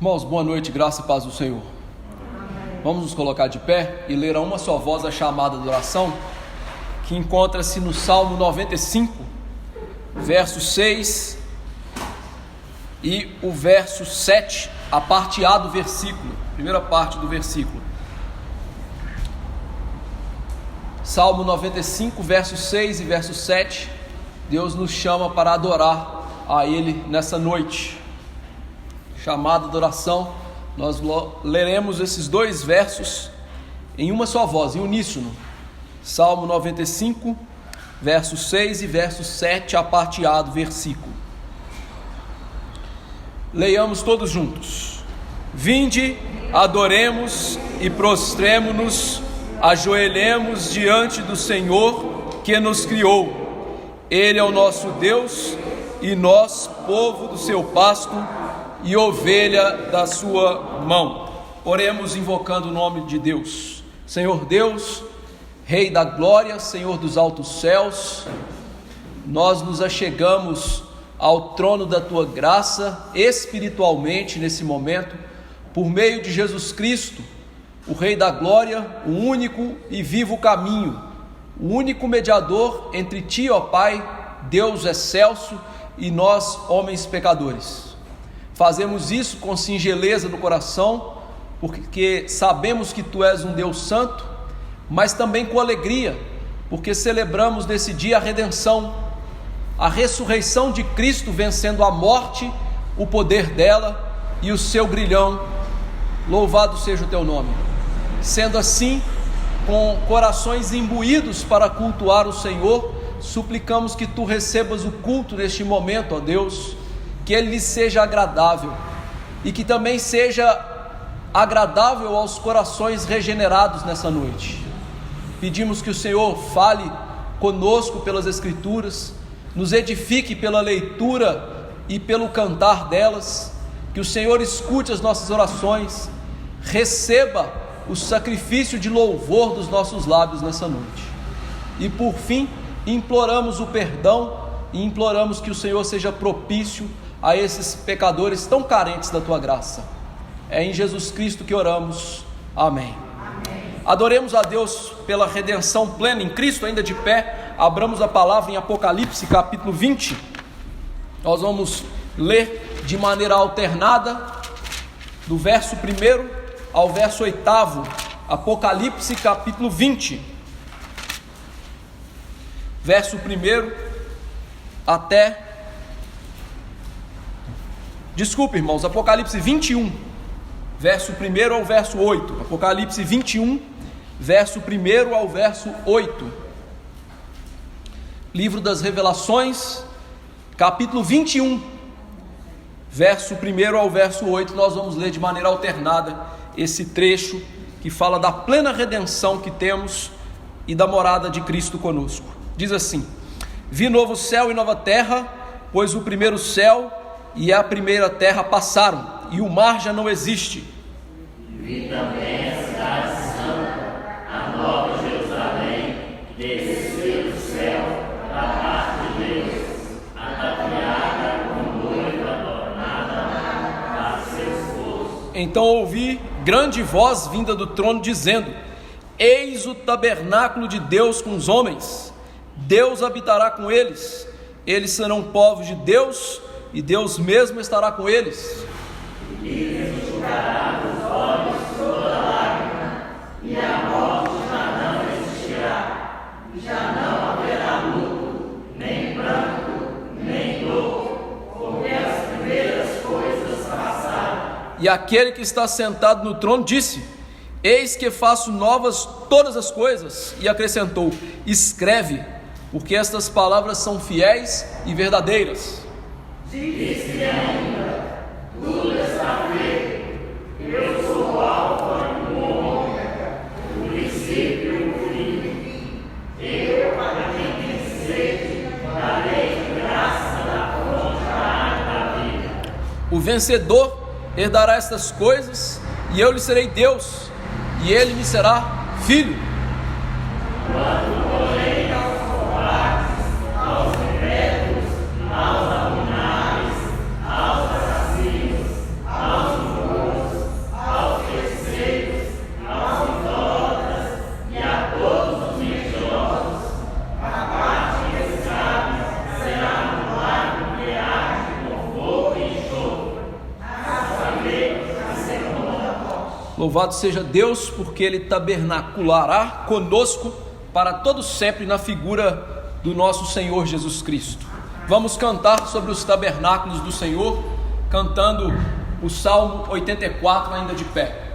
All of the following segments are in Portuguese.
Irmãos, boa noite, graça e paz do Senhor. Vamos nos colocar de pé e ler a uma só voz a chamada de oração, que encontra-se no Salmo 95, verso 6 e o verso 7, a parte A do versículo, primeira parte do versículo. Salmo 95, verso 6 e verso 7, Deus nos chama para adorar a Ele nessa noite. Chamada de oração, nós leremos esses dois versos em uma só voz, em uníssono. Salmo 95, verso 6 e verso 7, a parte A do versículo. Leiamos todos juntos. Vinde, adoremos e prostremo-nos, ajoelhemos diante do Senhor que nos criou. Ele é o nosso Deus e nós, povo do seu pasto e ovelha da sua mão. Oremos invocando o nome de Deus. Senhor Deus, Rei da glória, Senhor dos altos céus, nós nos achegamos ao trono da tua graça espiritualmente nesse momento, por meio de Jesus Cristo, o Rei da glória, o único e vivo caminho, o único mediador entre ti, ó Pai, Deus excelso, e nós, homens pecadores. Fazemos isso com singeleza no coração, porque sabemos que tu és um Deus santo, mas também com alegria, porque celebramos nesse dia a redenção, a ressurreição de Cristo, vencendo a morte, o poder dela e o seu grilhão. Louvado seja o teu nome. Sendo assim, com corações imbuídos para cultuar o Senhor, suplicamos que tu recebas o culto neste momento, ó Deus, que ele lhe seja agradável e que também seja agradável aos corações regenerados nessa noite. Pedimos que o Senhor fale conosco pelas Escrituras, nos edifique pela leitura e pelo cantar delas, que o Senhor escute as nossas orações, receba o sacrifício de louvor dos nossos lábios nessa noite. E por fim, imploramos o perdão e imploramos que o Senhor seja propício a esses pecadores tão carentes da tua graça. É em Jesus Cristo que oramos. Amém. Adoremos a Deus pela redenção plena em Cristo. Ainda de pé, abramos a palavra em Apocalipse capítulo 20. Nós vamos ler de maneira alternada, do verso 1 ao verso 8, Apocalipse capítulo 20, verso 1 até... Desculpe, irmãos, Apocalipse 21, verso 1 ao verso 8. Apocalipse 21, verso 1 ao verso 8. Livro das Revelações, capítulo 21, verso 1 ao verso 8. Nós vamos ler de maneira alternada esse trecho que fala da plena redenção que temos e da morada de Cristo conosco. Diz assim: Vi novo céu e nova terra, pois o primeiro céu e a primeira terra passaram, e o mar já não existe. Vi também a cidade santa, a nova Jerusalém, descer do céu, da parte de Deus, ataviada como noiva adornada para seu esposo. Então ouvi grande voz vinda do trono dizendo: Eis o tabernáculo de Deus com os homens, Deus habitará com eles, eles serão povos de Deus, e Deus mesmo estará com eles. E lhes enxugará dos olhos toda lágrima, e a morte já não existirá, já não haverá luto, nem pranto, nem dor, porque as primeiras coisas passaram. E aquele que está sentado no trono disse: Eis que faço novas todas as coisas, e acrescentou: Escreve, porque estas palavras são fiéis e verdadeiras. Diz-me ainda, tudo está feito, eu sou o Alfa e o Ômega, o princípio e o fim. Eu, para quem tem sede, darei graça da fonte da água da vida. O vencedor herdará estas coisas, e eu lhe serei Deus, e ele me será filho. Quando porém aos covardes, aos rebeldes, aos abomináveis, aos assassinos, aos Louvado seja Deus, porque Ele tabernaculará conosco para todo sempre na figura do nosso Senhor Jesus Cristo. Vamos cantar sobre os tabernáculos do Senhor, cantando o Salmo 84 ainda de pé.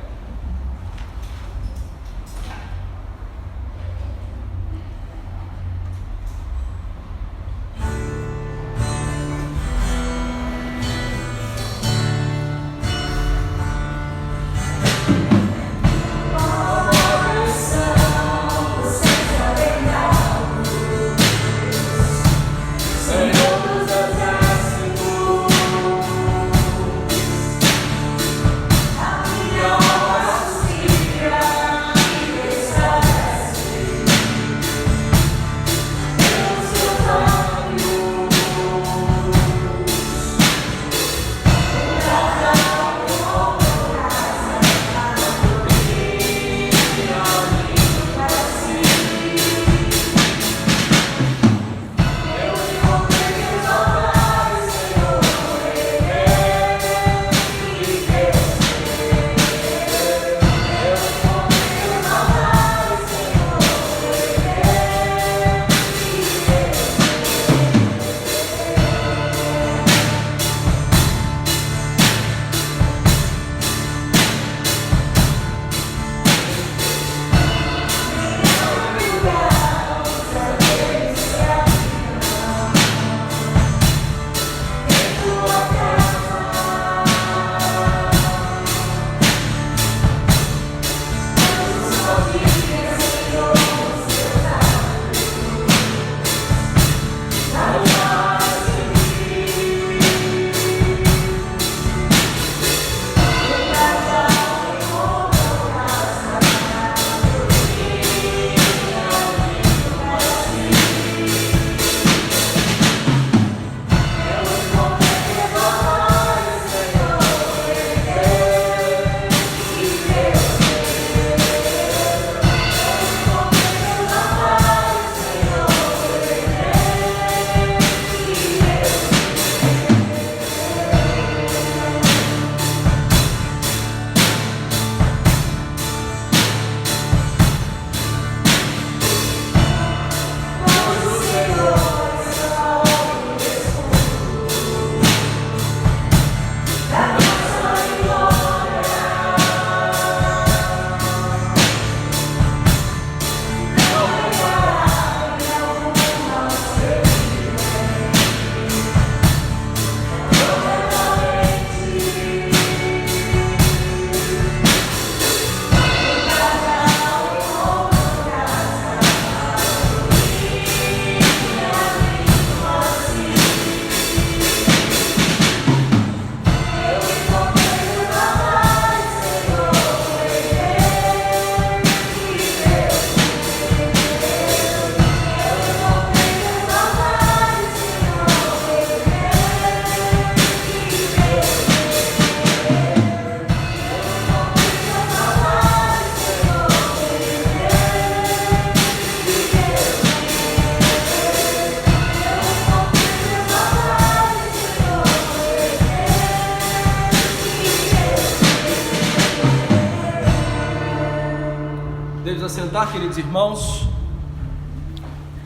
Assentar, queridos irmãos.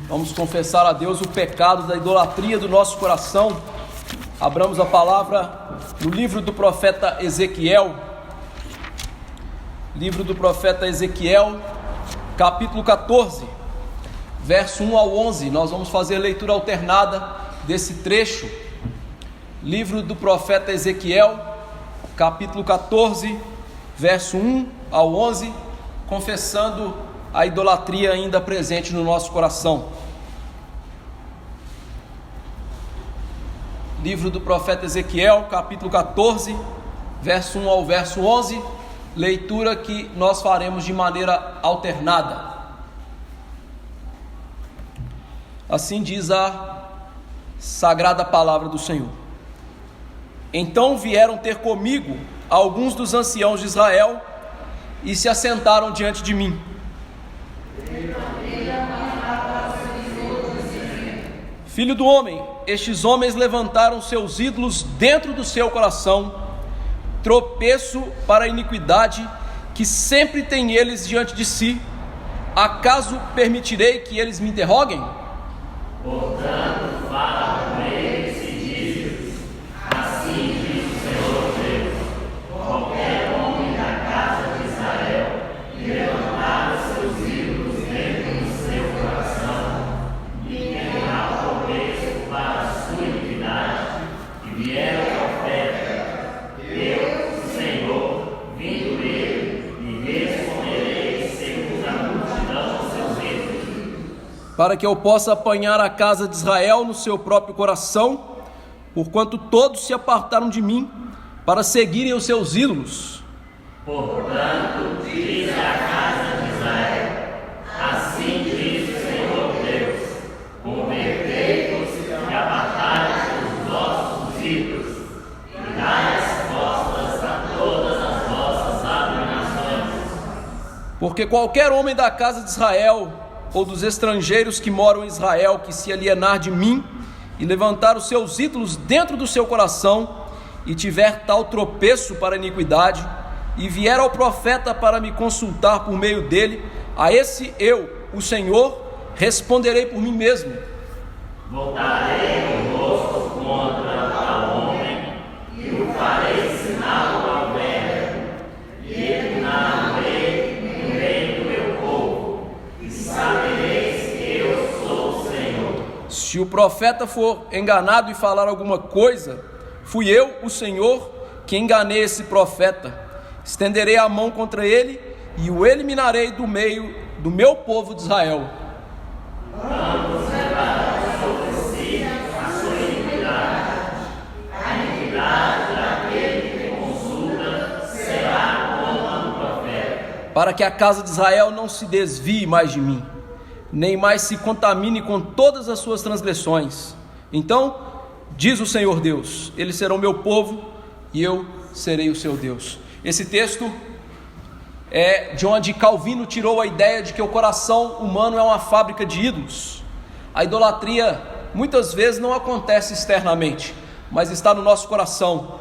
Vamos confessar a Deus o pecado da idolatria do nosso coração. Abramos a palavra no livro do profeta Ezequiel. Livro do profeta Ezequiel, capítulo 14, verso 1 ao 11. Nós vamos fazer leitura alternada desse trecho. Livro do profeta Ezequiel, capítulo 14, verso 1 ao 11, confessando a idolatria ainda presente no nosso coração. Livro do profeta Ezequiel, capítulo 14, verso 1 ao verso 11, leitura que nós faremos de maneira alternada. Assim diz a sagrada palavra do Senhor. Então vieram ter comigo alguns dos anciãos de Israel e se assentaram diante de mim. Filho do homem, estes homens levantaram seus ídolos dentro do seu coração, tropeço para a iniquidade que sempre tem eles diante de si, acaso permitirei que eles me interroguem? Portanto, fala com eles e diz-lhes: assim diz o Senhor Deus, qualquer homem da casa de Israel que levantar os seus ídolos dentro do seu coração e queimar o começo para a sua iniquidade, e vier o profeta, eu, o Senhor, vindo ele, e responderei segundo a multidão dos seus ídolos, para que eu possa apanhar a casa de Israel no seu próprio coração, porquanto todos se apartaram de mim, para seguirem os seus ídolos. Portanto, diz a casa de Israel: assim diz o Senhor Deus, convertei-vos e apartai-vos dos vossos ídolos, e dai as costas a todas as vossas abominações. Porque qualquer homem da casa de Israel, ou dos estrangeiros que moram em Israel, que se alienar de mim, e levantar os seus ídolos dentro do seu coração, e tiver tal tropeço para a iniquidade, e vier ao profeta para me consultar por meio dele, a esse eu, o Senhor, responderei por mim mesmo. Voltarei o rosto contra tal homem, e o farei sinal ao velho, e eliminarei no meio do meu povo, e sabereis que eu sou o Senhor. Se o profeta for enganado e falar alguma coisa, fui eu, o Senhor, que enganei esse profeta. Estenderei a mão contra ele e o eliminarei do meio do meu povo de Israel. Vamos levar sobre si a sua iniquidade. A iniquidade daquele que consulta será como um profeta. Para que a casa de Israel não se desvie mais de mim, nem mais se contamine com todas as suas transgressões. Então, diz o Senhor Deus, eles serão meu povo e eu serei o seu Deus. Esse texto é de onde Calvino tirou a ideia de que o coração humano é uma fábrica de ídolos. A idolatria muitas vezes não acontece externamente, mas está no nosso coração,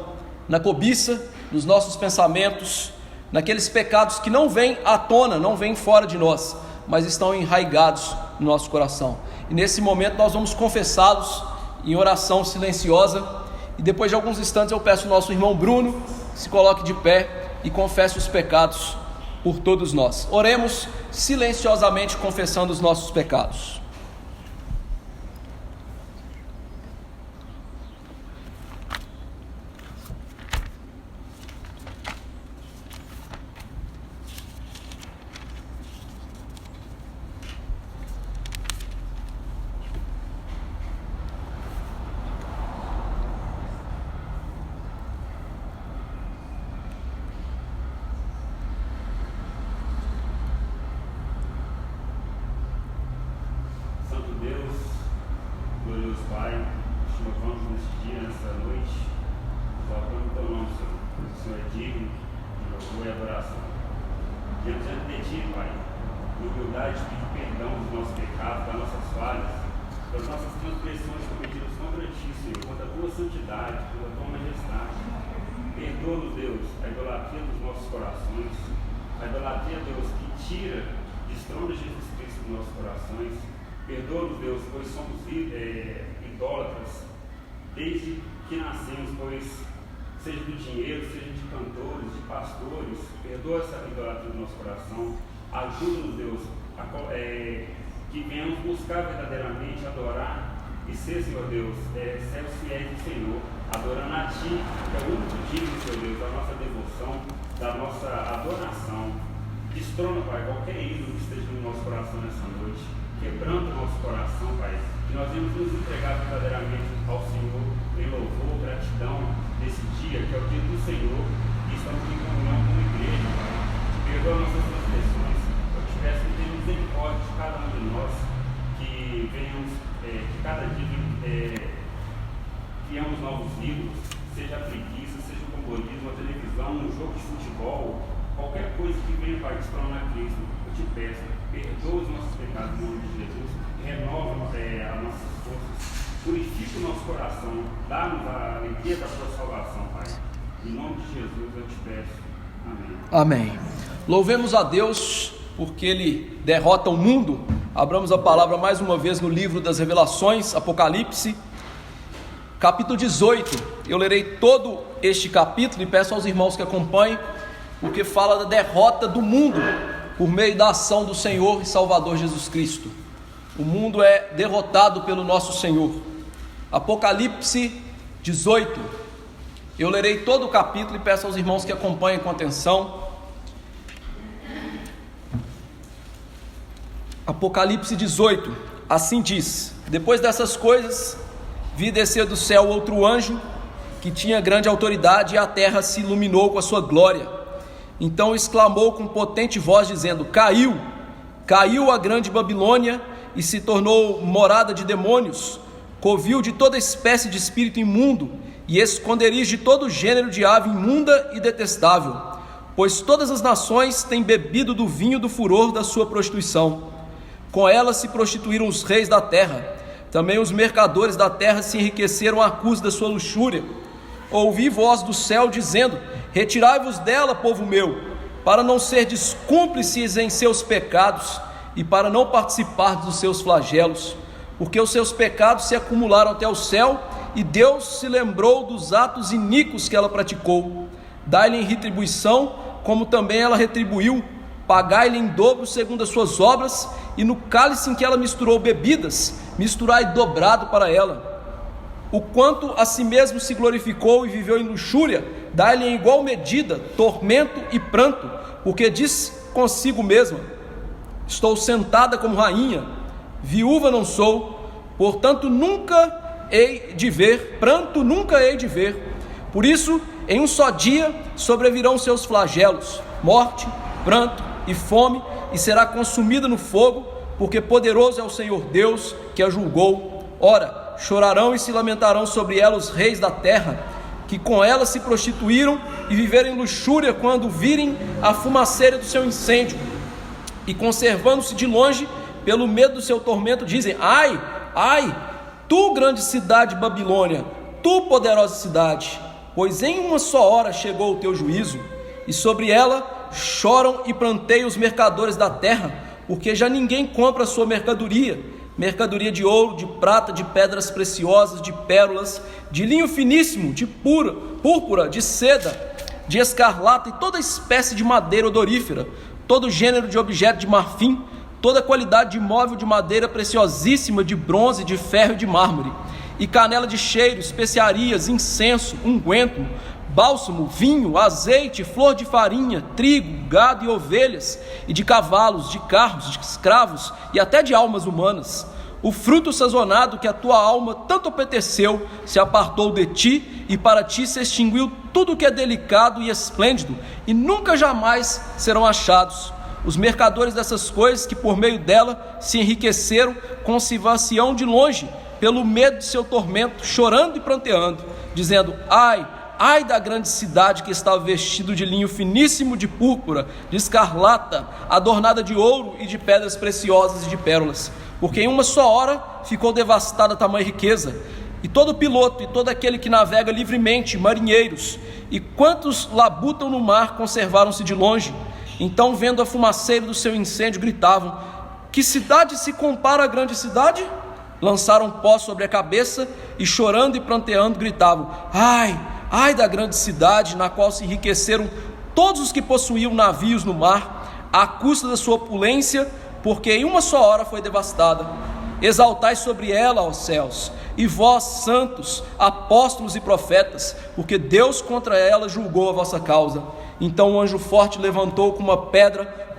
na cobiça, nos nossos pensamentos, naqueles pecados que não vêm à tona, não vêm fora de nós, mas estão enraigados no nosso coração. E nesse momento nós vamos confessá-los em oração silenciosa, e depois de alguns instantes eu peço ao nosso irmão Bruno se coloque de pé e confesse os pecados por todos nós. Oremos silenciosamente confessando os nossos pecados. Perdoa-nos, Deus, a idolatria dos nossos corações, a idolatria, Deus, que tira, destrona Jesus Cristo dos nossos corações. Perdoa-nos, Deus, pois somos idólatras desde que nascemos, pois seja do dinheiro, seja de cantores, de pastores. Perdoa essa idolatria do nosso coração. Ajuda-nos, Deus, que venhamos buscar verdadeiramente, adorar e ser, Senhor Deus, servos fiéis do Senhor, adorando a Ti, que é o único digno, Senhor Deus, da nossa devoção, da nossa adoração. Destrona, Pai, qualquer ídolo que esteja no nosso coração nessa noite, quebrando o nosso coração, Pai, que nós vamos nos entregar verdadeiramente ao Senhor em louvor, gratidão nesse dia, que é o dia do Senhor, e estamos em comunhão com a igreja, Pai. Perdoa nossas transgressões, eu te peço que tenha misericórdia de cada um de nós, que venhamos, que cada dia criamos novos ídolos, seja a preguiça, seja o comodismo, a televisão, um jogo de futebol, qualquer coisa que venha para destronar Cristo, eu te peço, perdoa os nossos pecados em nome de Jesus, renova as nossas forças, purifica o nosso coração, dá-nos a alegria da tua salvação, Pai. Em nome de Jesus eu te peço, Amém. Louvemos a Deus porque Ele derrota o mundo. Abramos a palavra mais uma vez no livro das Revelações, Apocalipse, capítulo 18. Eu lerei todo este capítulo e peço aos irmãos que acompanhem, porque fala da derrota do mundo por meio da ação do Senhor e Salvador Jesus Cristo. O mundo é derrotado pelo nosso Senhor. Apocalipse 18. Eu lerei todo o capítulo e peço aos irmãos que acompanhem com atenção. Apocalipse 18, assim diz: depois dessas coisas, vi descer do céu outro anjo, que tinha grande autoridade, e a terra se iluminou com a sua glória. Então exclamou com potente voz, dizendo: caiu a grande Babilônia, e se tornou morada de demônios, covil de toda espécie de espírito imundo, e esconderijo de todo gênero de ave imunda e detestável, pois todas as nações têm bebido do vinho do furor da sua prostituição. Com ela se prostituíram os reis da terra, também os mercadores da terra se enriqueceram à custa da sua luxúria. Ouvi voz do céu dizendo: retirai-vos dela, povo meu, para não serdes cúmplices em seus pecados, e para não participar dos seus flagelos, porque os seus pecados se acumularam até o céu, e Deus se lembrou dos atos iníquos que ela praticou. Dai-lhe em retribuição, como também ela retribuiu. Pagai-lhe em dobro segundo as suas obras, e no cálice em que ela misturou bebidas, misturai dobrado para ela. O quanto a si mesmo se glorificou e viveu em luxúria, dai-lhe em igual medida tormento e pranto, porque diz consigo mesma: estou sentada como rainha, viúva não sou, portanto nunca hei de ver, pranto nunca hei de ver. Por isso, em um só dia sobrevirão seus flagelos, morte, pranto e fome, e será consumida no fogo, porque poderoso é o Senhor Deus que a julgou. Ora, chorarão e se lamentarão sobre ela os reis da terra, que com ela se prostituíram e viveram em luxúria, quando virem a fumaceira do seu incêndio, e conservando-se de longe pelo medo do seu tormento, dizem: ai, ai, tu grande cidade Babilônia, tu poderosa cidade, pois em uma só hora chegou o teu juízo. E sobre ela choram e planteiam os mercadores da terra, porque já ninguém compra a sua mercadoria de ouro, de prata, de pedras preciosas, de pérolas, de linho finíssimo, de púrpura, de seda, de escarlata e toda espécie de madeira odorífera, todo gênero de objeto de marfim, toda qualidade de móvel de madeira preciosíssima, de bronze, de ferro e de mármore, e canela de cheiro, especiarias, incenso, unguento, bálsamo, vinho, azeite, flor de farinha, trigo, gado e ovelhas, e de cavalos, de carros, de escravos e até de almas humanas. O fruto sazonado que a tua alma tanto apeteceu se apartou de ti, e para ti se extinguiu tudo que é delicado e esplêndido, e nunca jamais serão achados. Os mercadores dessas coisas, que por meio dela se enriqueceram, conservar-se-ão de longe, pelo medo de seu tormento, chorando e pranteando, dizendo: ai, ai da grande cidade que estava vestido de linho finíssimo, de púrpura, de escarlata, adornada de ouro e de pedras preciosas e de pérolas, porque em uma só hora ficou devastada a tamanha riqueza. E todo piloto e todo aquele que navega livremente, marinheiros, e quantos labutam no mar, conservaram-se de longe. Então, vendo a fumaceira do seu incêndio, gritavam: que cidade se compara à grande cidade? Lançaram pó sobre a cabeça e, chorando e pranteando, gritavam: ai, ai da grande cidade, na qual se enriqueceram todos os que possuíam navios no mar, à custa da sua opulência, porque em uma só hora foi devastada. Exaltai sobre ela, ó céus, e vós, santos, apóstolos e profetas, porque Deus contra ela julgou a vossa causa. Então um anjo forte levantou com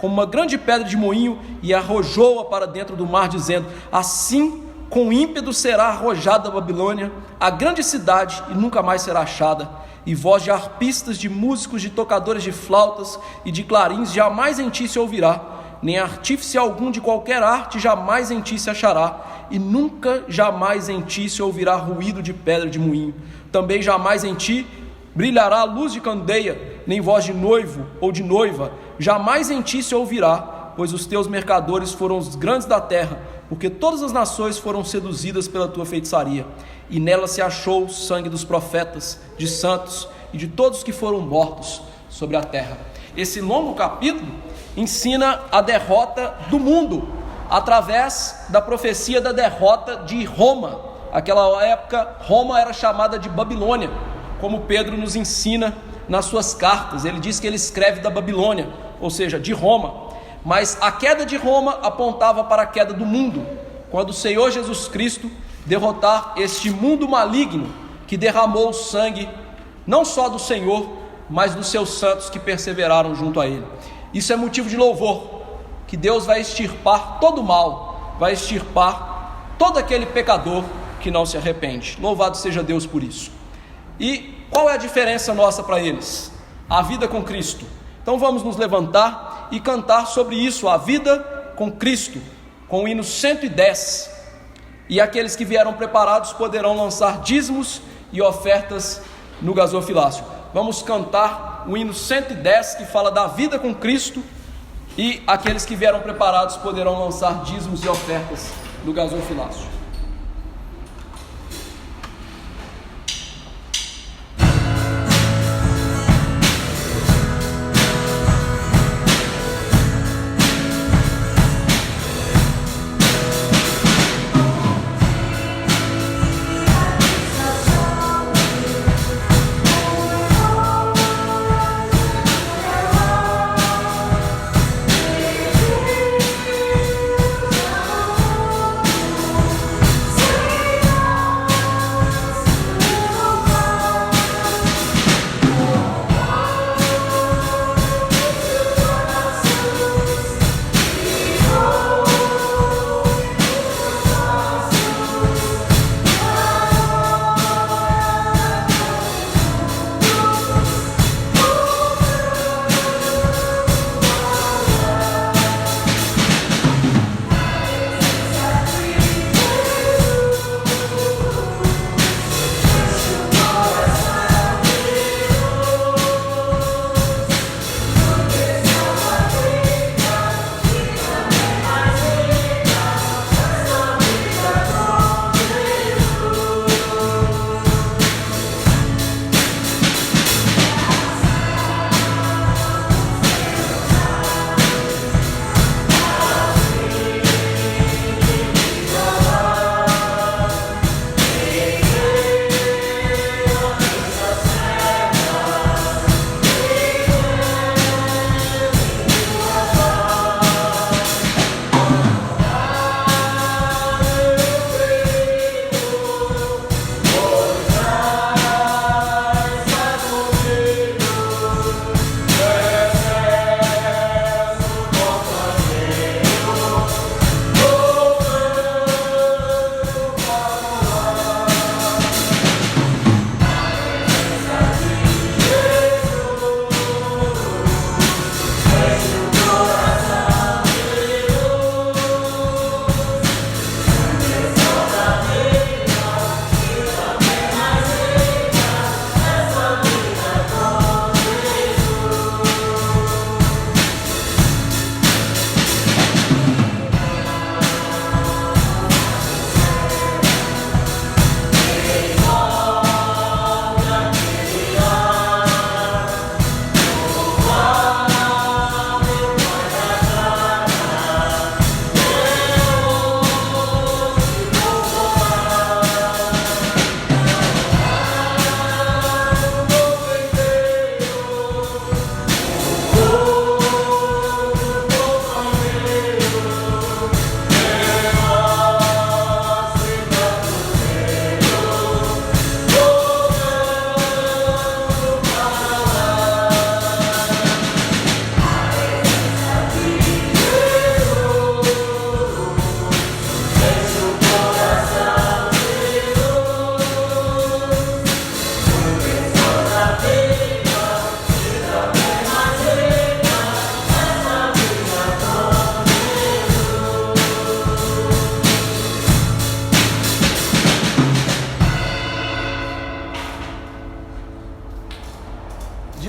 uma grande pedra de moinho, e arrojou-a para dentro do mar, dizendo: assim com ímpeto será arrojada a Babilônia, a grande cidade, e nunca mais será achada. E voz de arpistas, de músicos, de tocadores de flautas e de clarins jamais em ti se ouvirá, nem artífice algum de qualquer arte jamais em ti se achará, e nunca jamais em ti se ouvirá ruído de pedra de moinho. Também jamais em ti brilhará a luz de candeia, nem voz de noivo ou de noiva, jamais em ti se ouvirá, pois os teus mercadores foram os grandes da terra, porque todas as nações foram seduzidas pela tua feitiçaria, e nela se achou o sangue dos profetas, de santos e de todos que foram mortos sobre a terra. esse longo capítulo ensina a derrota do mundo, através da profecia da derrota de Roma. Aquela época, Roma era chamada de Babilônia, como Pedro nos ensina nas suas cartas. Ele diz que ele escreve da Babilônia, ou seja, de Roma. Mas a queda de Roma apontava para a queda do mundo, quando o Senhor Jesus Cristo derrotar este mundo maligno que derramou o sangue, não só do Senhor, mas dos seus santos que perseveraram junto a Ele. Isso é motivo de louvor, que Deus vai extirpar todo o mal, vai extirpar todo aquele pecador que não se arrepende. Louvado seja Deus por isso. E qual é a diferença nossa para eles? A vida com Cristo. Então vamos nos levantar e cantar sobre isso, a vida com Cristo, com o hino 110. E aqueles que vieram preparados poderão lançar dízimos e ofertas no gasofilácio. Vamos cantar o hino 110, que fala da vida com Cristo, e aqueles que vieram preparados poderão lançar dízimos e ofertas no gasofilácio.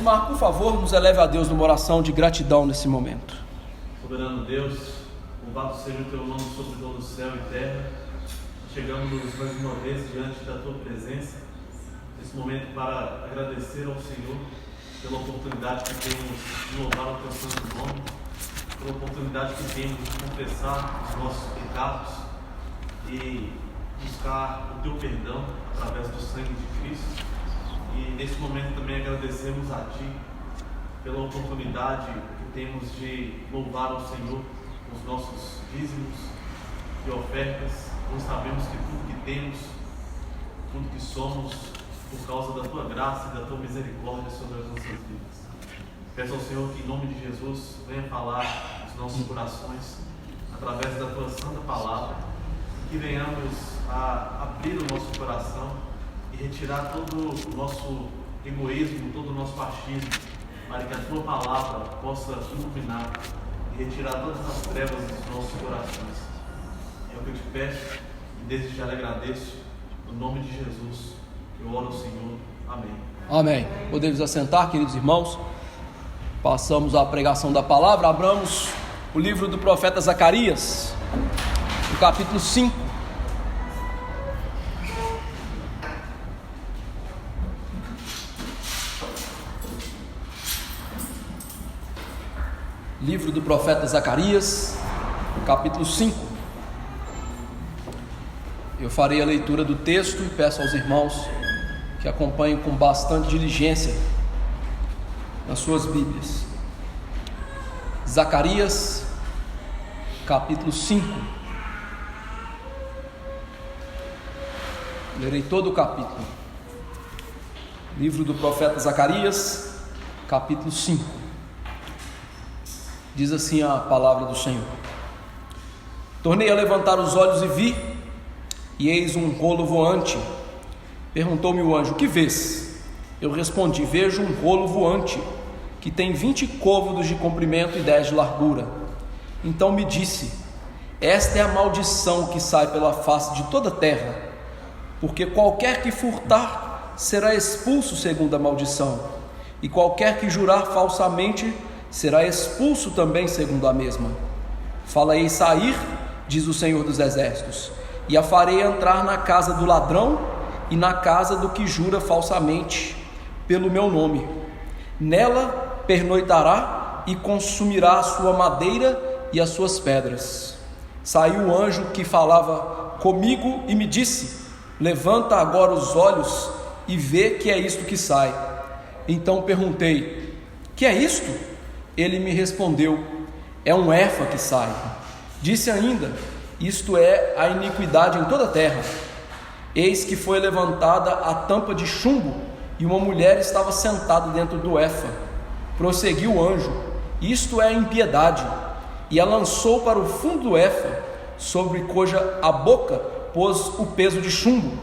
Edmar, por favor, nos eleve a Deus numa oração de gratidão nesse momento. Soberano Deus, louvado seja o teu nome sobre todo o céu e terra. Chegamos mais uma vez diante da tua presença, nesse momento para agradecer ao Senhor pela oportunidade que temos de louvar o teu santo nome, pela oportunidade que temos de confessar os nossos pecados e buscar o teu perdão através do sangue de Cristo. E nesse momento também agradecemos a Ti pela oportunidade que temos de louvar ao Senhor com os nossos dízimos e ofertas. Nós sabemos que tudo que temos, tudo que somos, por causa da Tua graça e da Tua misericórdia sobre as nossas vidas. Peço ao Senhor que em nome de Jesus venha falar nos nossos corações através da Tua santa palavra, que venhamos a abrir o nosso coração e retirar todo o nosso egoísmo, todo o nosso machismo, para que a Tua palavra possa iluminar e retirar todas as trevas dos nossos corações. É o que eu te peço e desde já lhe agradeço, no nome de Jesus, eu oro ao Senhor. Amém. Amém. Podemos assentar, queridos irmãos. Passamos à pregação da palavra. Abramos o livro do profeta Zacarias, no capítulo 5. Livro do profeta Zacarias, capítulo 5. Eu farei a leitura do texto e peço aos irmãos que acompanhem com bastante diligência nas suas Bíblias. Zacarias, capítulo 5. Lerei todo o capítulo. Livro do profeta Zacarias, capítulo 5. Diz assim a palavra do Senhor: Tornei a levantar os olhos e vi, e eis um rolo voante. Perguntou-me o anjo: que vês? Eu respondi: vejo um rolo voante, que tem 20 côvados de comprimento e 10 de largura. Então me disse: esta é a maldição que sai pela face de toda a terra, porque qualquer que furtar será expulso segundo a maldição, e qualquer que jurar falsamente será expulso também segundo a mesma. Fala-ei sair, diz o Senhor dos Exércitos, e a farei entrar na casa do ladrão e na casa do que jura falsamente pelo meu nome. Nela pernoitará e consumirá a sua madeira e as suas pedras. Saiu o anjo que falava comigo e me disse: levanta agora os olhos e vê que é isto que sai. Então perguntei: que é isto? Ele me respondeu: é um efa que sai. Disse ainda: isto é a iniquidade em toda a terra. Eis que foi levantada a tampa de chumbo, e uma mulher estava sentada dentro do efa. Prosseguiu o anjo: isto é a impiedade. E a lançou para o fundo do efa, sobre cuja a boca pôs o peso de chumbo.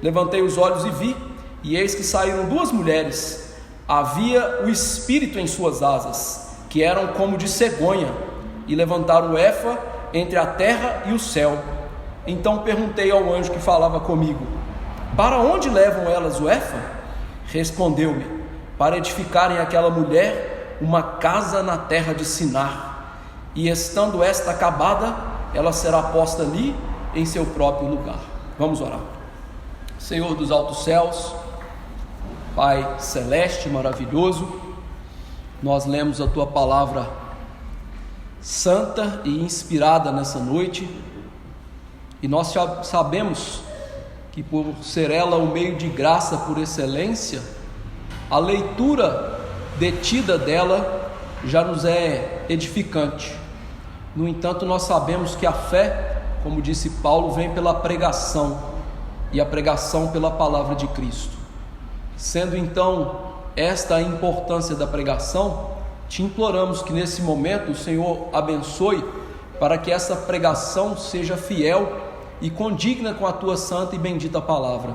Levantei os olhos e vi, e eis que saíram duas mulheres. Havia o espírito em suas asas, que eram como de cegonha, e levantaram o efa entre a terra e o céu. Então perguntei ao anjo que falava comigo: para onde levam elas o efa? Respondeu-me: para edificarem aquela mulher uma casa na terra de Sinar, e estando esta acabada, ela será posta ali em seu próprio lugar. Vamos orar. Senhor dos altos céus, Pai celeste maravilhoso, nós lemos a Tua palavra santa e inspirada nessa noite, e nós sabemos que, por ser ela o meio de graça por excelência, a leitura detida dela já nos é edificante. No entanto, nós sabemos que a fé, como disse Paulo, vem pela pregação, e a pregação pela palavra de Cristo. Sendo então esta a importância da pregação, te imploramos que nesse momento o Senhor abençoe, para que essa pregação seja fiel e condigna com a Tua santa e bendita palavra.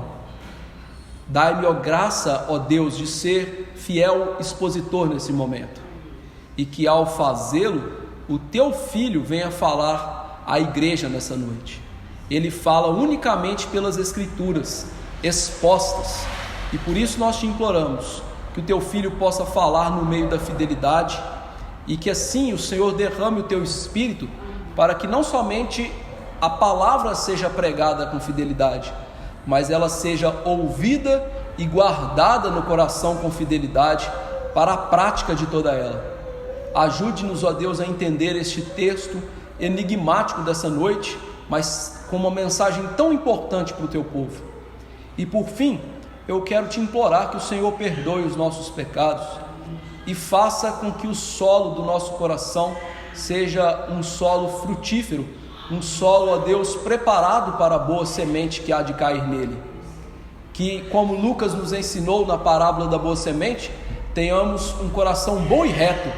Dai-me, ó graça, ó Deus, de ser fiel expositor nesse momento, e que ao fazê-lo, o Teu Filho venha falar à igreja nessa noite. Ele fala unicamente pelas Escrituras expostas, e por isso nós te imploramos que o Teu Filho possa falar no meio da fidelidade, e que assim o Senhor derrame o Teu Espírito, para que não somente a palavra seja pregada com fidelidade, mas ela seja ouvida e guardada no coração com fidelidade, para a prática de toda ela. Ajude-nos, ó Deus, a entender este texto enigmático dessa noite, mas com uma mensagem tão importante para o teu povo. E por fim, eu quero te implorar que o Senhor perdoe os nossos pecados e faça com que o solo do nosso coração seja um solo frutífero, um solo, ó Deus, preparado para a boa semente que há de cair nele. Que, como Lucas nos ensinou na parábola da boa semente, tenhamos um coração bom e reto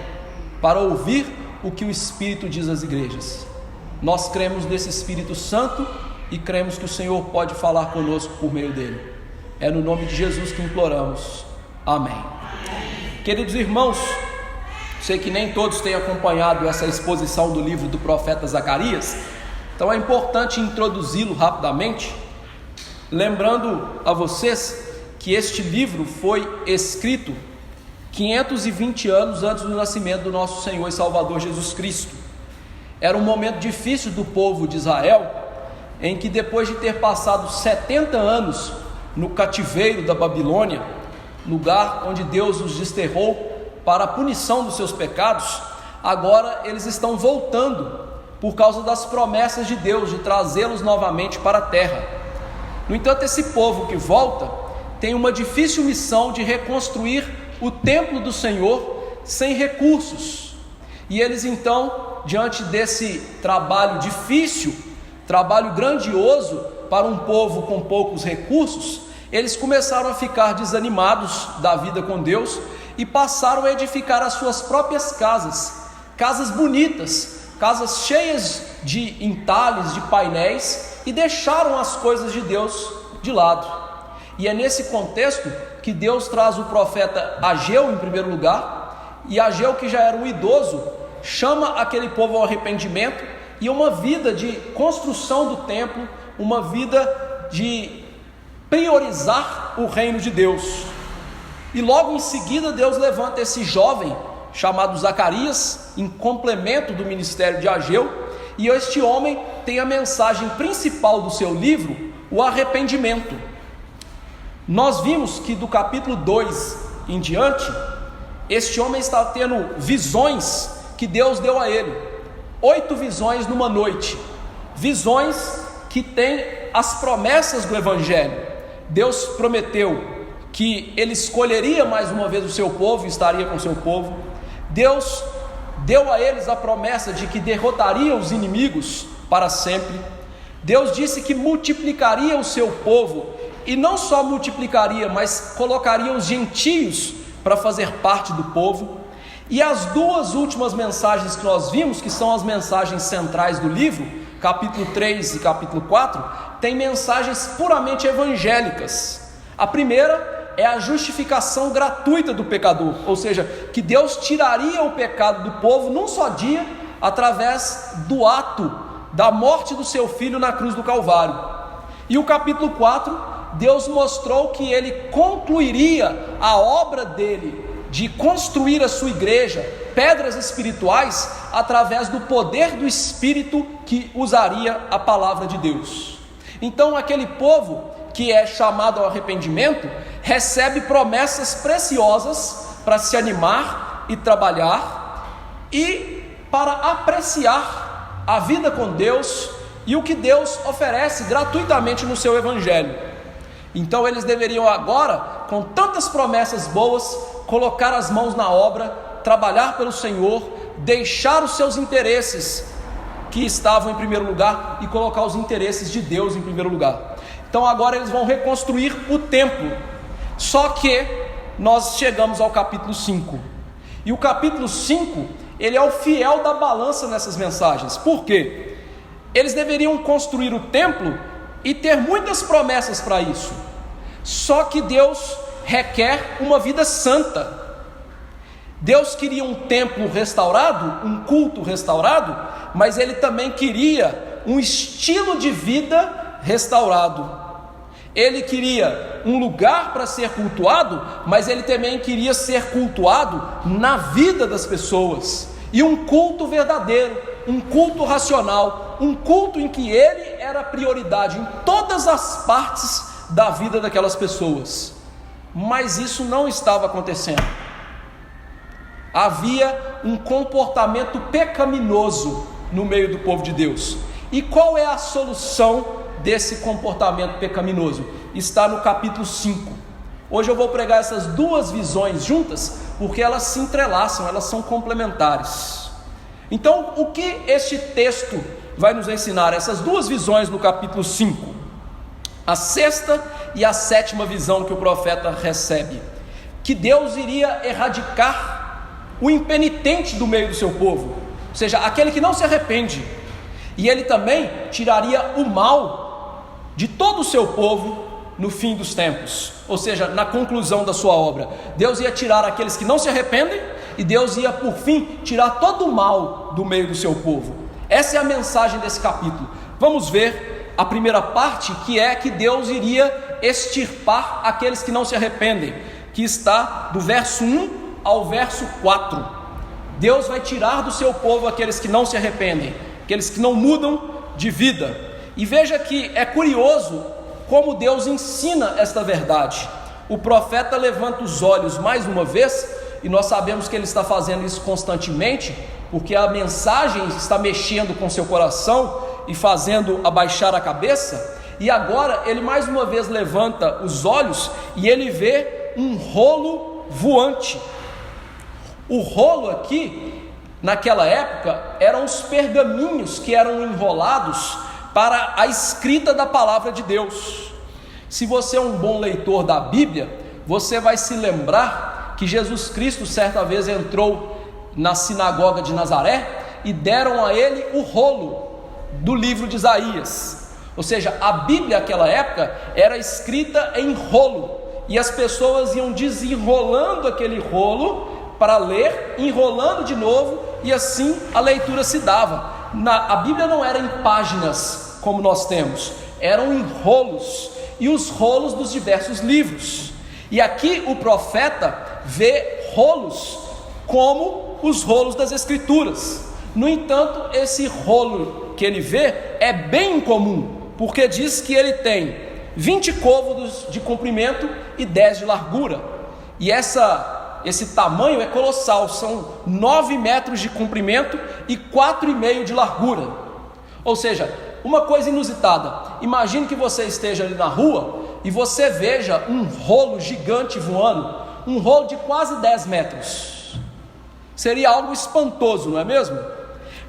para ouvir o que o Espírito diz às igrejas. Nós cremos nesse Espírito Santo e cremos que o Senhor pode falar conosco por meio dele. É no nome de Jesus que imploramos. Amém. Queridos irmãos, sei que nem todos têm acompanhado essa exposição do livro do profeta Zacarias, então é importante introduzi-lo rapidamente, lembrando a vocês que este livro foi escrito 520 anos antes do nascimento do nosso Senhor e Salvador Jesus Cristo. Era um momento difícil do povo de Israel, em que depois de ter passado 70 anos no cativeiro da Babilônia, lugar onde Deus os desterrou para a punição dos seus pecados, agora eles estão voltando por causa das promessas de Deus de trazê-los novamente para a terra. No entanto, esse povo que volta tem uma difícil missão de reconstruir o templo do Senhor sem recursos. E eles então, diante desse trabalho difícil, trabalho grandioso para um povo com poucos recursos, eles começaram a ficar desanimados da vida com Deus e passaram a edificar as suas próprias casas, casas bonitas, casas cheias de entalhes, de painéis, e deixaram as coisas de Deus de lado. E é nesse contexto que Deus traz o profeta Ageu em primeiro lugar, e Ageu, que já era um idoso, chama aquele povo ao arrependimento e uma vida de construção do templo, uma vida de priorizar o reino de Deus. E logo em seguida Deus levanta esse jovem chamado Zacarias, em complemento do ministério de Ageu, e este homem tem a mensagem principal do seu livro, o arrependimento. Nós vimos que do capítulo 2 em diante, este homem está tendo visões que Deus deu a ele, 8 visões numa noite, visões que têm as promessas do Evangelho. Deus prometeu que Ele escolheria mais uma vez o seu povo e estaria com o seu povo. Deus deu a eles a promessa de que derrotaria os inimigos para sempre. Deus disse que multiplicaria o seu povo, e não só multiplicaria, mas colocaria os gentios para fazer parte do povo. E as duas últimas mensagens que nós vimos, que são as mensagens centrais do livro, capítulo 3 e capítulo 4, tem mensagens puramente evangélicas. A primeira é a justificação gratuita do pecador, ou seja, que Deus tiraria o pecado do povo num só dia, através do ato da morte do seu filho na cruz do Calvário. E o capítulo 4, Deus mostrou que Ele concluiria a obra dele de construir a sua igreja, pedras espirituais, através do poder do Espírito que usaria a palavra de Deus. Então aquele povo que é chamado ao arrependimento, recebe promessas preciosas para se animar e trabalhar, e para apreciar a vida com Deus e o que Deus oferece gratuitamente no seu Evangelho. Então eles deveriam agora, com tantas promessas boas, colocar as mãos na obra, trabalhar pelo Senhor, deixar os seus interesses que estavam em primeiro lugar e colocar os interesses de Deus em primeiro lugar. Então agora eles vão reconstruir o templo. Só que nós chegamos ao capítulo 5. E o capítulo 5, ele é o fiel da balança nessas mensagens. Por quê? Eles deveriam construir o templo e ter muitas promessas para isso. Só que Deus requer uma vida santa. Deus queria um templo restaurado, um culto restaurado, mas Ele também queria um estilo de vida restaurado. Ele queria um lugar para ser cultuado, mas Ele também queria ser cultuado na vida das pessoas. E um culto verdadeiro, um culto racional, um culto em que Ele era prioridade em todas as partes da vida daquelas pessoas. Mas isso não estava acontecendo. havia um comportamento pecaminoso no meio do povo de Deus. E qual é a solução desse comportamento pecaminoso? Está no capítulo 5. Hoje eu vou pregar essas duas visões juntas, porque elas se entrelaçam, elas são complementares. Então, o que este texto vai nos ensinar? Essas duas visões no capítulo 5, a sexta e a sétima visão que o profeta recebe, que Deus iria erradicar o impenitente do meio do seu povo, ou seja, aquele que não se arrepende, e ele também tiraria o mal de todo o seu povo no fim dos tempos, ou seja, na conclusão da sua obra. Deus ia tirar aqueles que não se arrependem, e Deus ia por fim tirar todo o mal do meio do seu povo. Essa é a mensagem desse capítulo. Vamos ver a primeira parte, que é que Deus iria extirpar aqueles que não se arrependem, que está do verso 1 ao verso 4. Deus vai tirar do seu povo aqueles que não se arrependem, aqueles que não mudam de vida. E veja que é curioso como Deus ensina esta verdade. O profeta levanta os olhos mais uma vez, e nós sabemos que ele está fazendo isso constantemente, porque a mensagem está mexendo com seu coração e fazendo abaixar a cabeça. E agora ele mais uma vez levanta os olhos e ele vê um rolo voante. O rolo aqui, naquela época, eram os pergaminhos que eram enrolados para a escrita da palavra de Deus. Se você é um bom leitor da Bíblia, você vai se lembrar que Jesus Cristo certa vez entrou na sinagoga de Nazaré e deram a ele o rolo do livro de Isaías. Ou seja, a Bíblia naquela época era escrita em rolo, e as pessoas iam desenrolando aquele rolo para ler, enrolando de novo, e assim a leitura se dava. A Bíblia não era em páginas como nós temos, eram em rolos, e os rolos dos diversos livros. E aqui o profeta vê rolos como os rolos das Escrituras. No entanto, esse rolo que ele vê é bem incomum, porque diz que ele tem 20 côvados de comprimento e 10 de largura. E esse tamanho é colossal, são 9 metros de comprimento e 4,5 de largura. Ou seja, uma coisa inusitada: imagine que você esteja ali na rua e você veja um rolo gigante voando, um rolo de quase 10 metros. Seria algo espantoso, não é mesmo?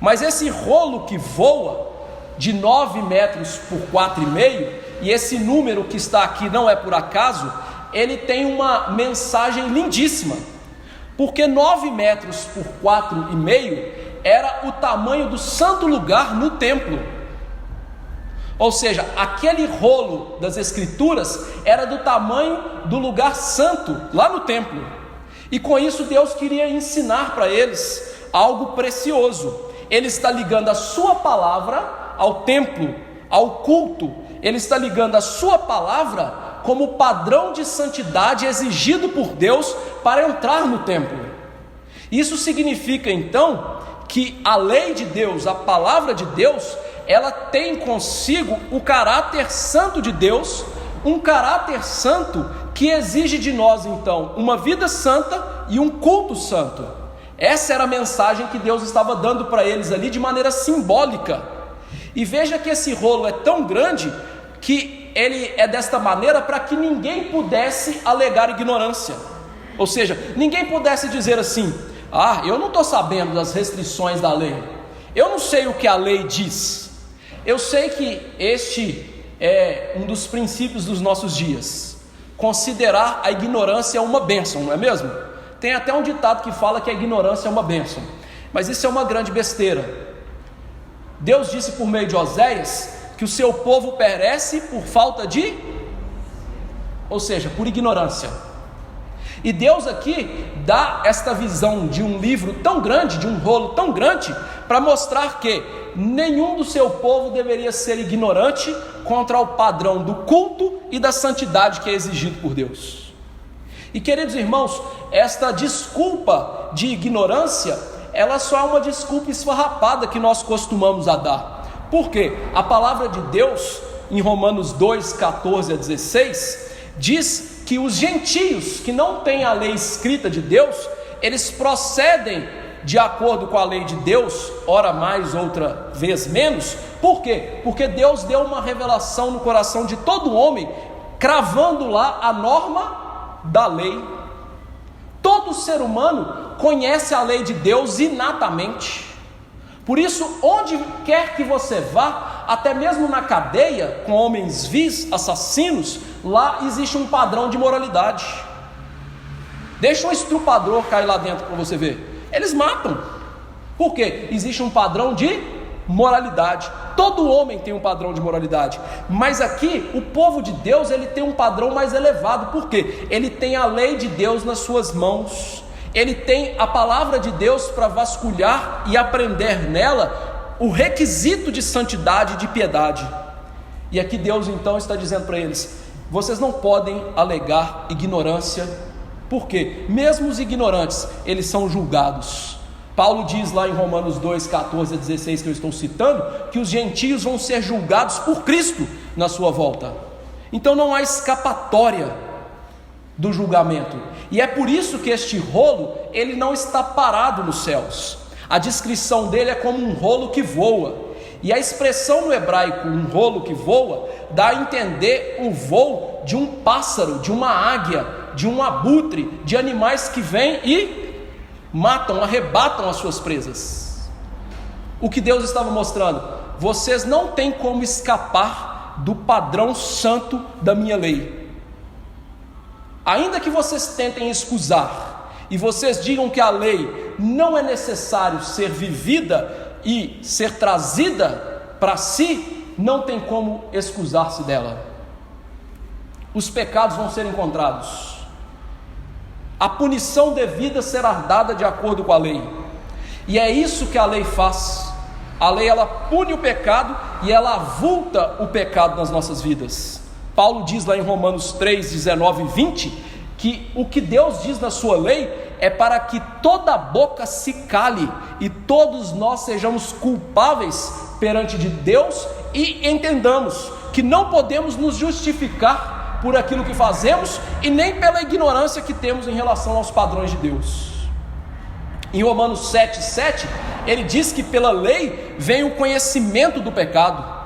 Mas esse rolo que voa de 9 metros por 4,5, e esse número que está aqui não é por acaso, ele tem uma mensagem lindíssima, porque 9 metros por 4,5 era o tamanho do santo lugar no templo. Ou seja, aquele rolo das Escrituras era do tamanho do lugar santo lá no templo. E com isso Deus queria ensinar para eles algo precioso. Ele está ligando a sua palavra ao templo, ao culto. Ele está ligando a sua palavra como padrão de santidade exigido por Deus para entrar no templo. Isso significa então que a lei de Deus, a palavra de Deus, ela tem consigo o caráter santo de Deus, um caráter santo que exige de nós então uma vida santa e um culto santo. Essa era a mensagem que Deus estava dando para eles ali de maneira simbólica. E veja que esse rolo é tão grande que ele é desta maneira para que ninguém pudesse alegar ignorância. Ou seja, ninguém pudesse dizer assim: eu não estou sabendo das restrições da lei, eu não sei o que a lei diz. Eu sei que este é um dos princípios dos nossos dias, considerar a ignorância uma bênção, não é mesmo? Tem até um ditado que fala que a ignorância é uma bênção, mas isso é uma grande besteira. Deus disse por meio de Oséias que o seu povo perece por falta de, ou seja, por ignorância. E Deus aqui dá esta visão de um livro tão grande, de um rolo tão grande, para mostrar que nenhum do seu povo deveria ser ignorante contra o padrão do culto e da santidade que é exigido por Deus. E queridos irmãos, esta desculpa de ignorância, ela só é uma desculpa esfarrapada que nós costumamos a dar. Por quê? A palavra de Deus, em Romanos 2, 14 a 16, diz que os gentios que não têm a lei escrita de Deus, eles procedem de acordo com a lei de Deus, ora mais, outra vez menos. Por quê? Porque Deus deu uma revelação no coração de todo homem, cravando lá a norma da lei. Todo ser humano conhece a lei de Deus inatamente. Por isso, onde quer que você vá, até mesmo na cadeia, com homens vis, assassinos, lá existe um padrão de moralidade. Deixa um estrupador cair lá dentro para você ver. Eles matam. Por quê? Existe um padrão de moralidade. Todo homem tem um padrão de moralidade. Mas aqui, o povo de Deus, ele tem um padrão mais elevado. Por quê? Ele tem a lei de Deus nas suas mãos. Ele tem a palavra de Deus para vasculhar e aprender nela o requisito de santidade e de piedade. E aqui Deus então está dizendo para eles: vocês não podem alegar ignorância. Por quê? Mesmo os ignorantes, eles são julgados. Paulo diz lá em Romanos 2, 14 a 16, que eu estou citando, que os gentios vão ser julgados por Cristo na sua volta. Então não há escapatória do julgamento. E é por isso que este rolo, ele não está parado nos céus. A descrição dele é como um rolo que voa. E a expressão no hebraico, um rolo que voa, dá a entender o voo de um pássaro, de uma águia, de um abutre, de animais que vêm e matam, arrebatam as suas presas. O que Deus estava mostrando: vocês não têm como escapar do padrão santo da minha lei. Ainda que vocês tentem escusar, e vocês digam que a lei não é necessário ser vivida e ser trazida para si, não tem como excusar-se dela. Os pecados vão ser encontrados. A punição devida será dada de acordo com a lei. E é isso que a lei faz. A lei, ela pune o pecado e ela avulta o pecado nas nossas vidas. Paulo diz lá em Romanos 3, 19 e 20, que o que Deus diz na sua lei é para que toda boca se cale e todos nós sejamos culpáveis perante de Deus e entendamos que não podemos nos justificar por aquilo que fazemos e nem pela ignorância que temos em relação aos padrões de Deus. Em Romanos 7, 7, ele diz que pela lei vem o conhecimento do pecado.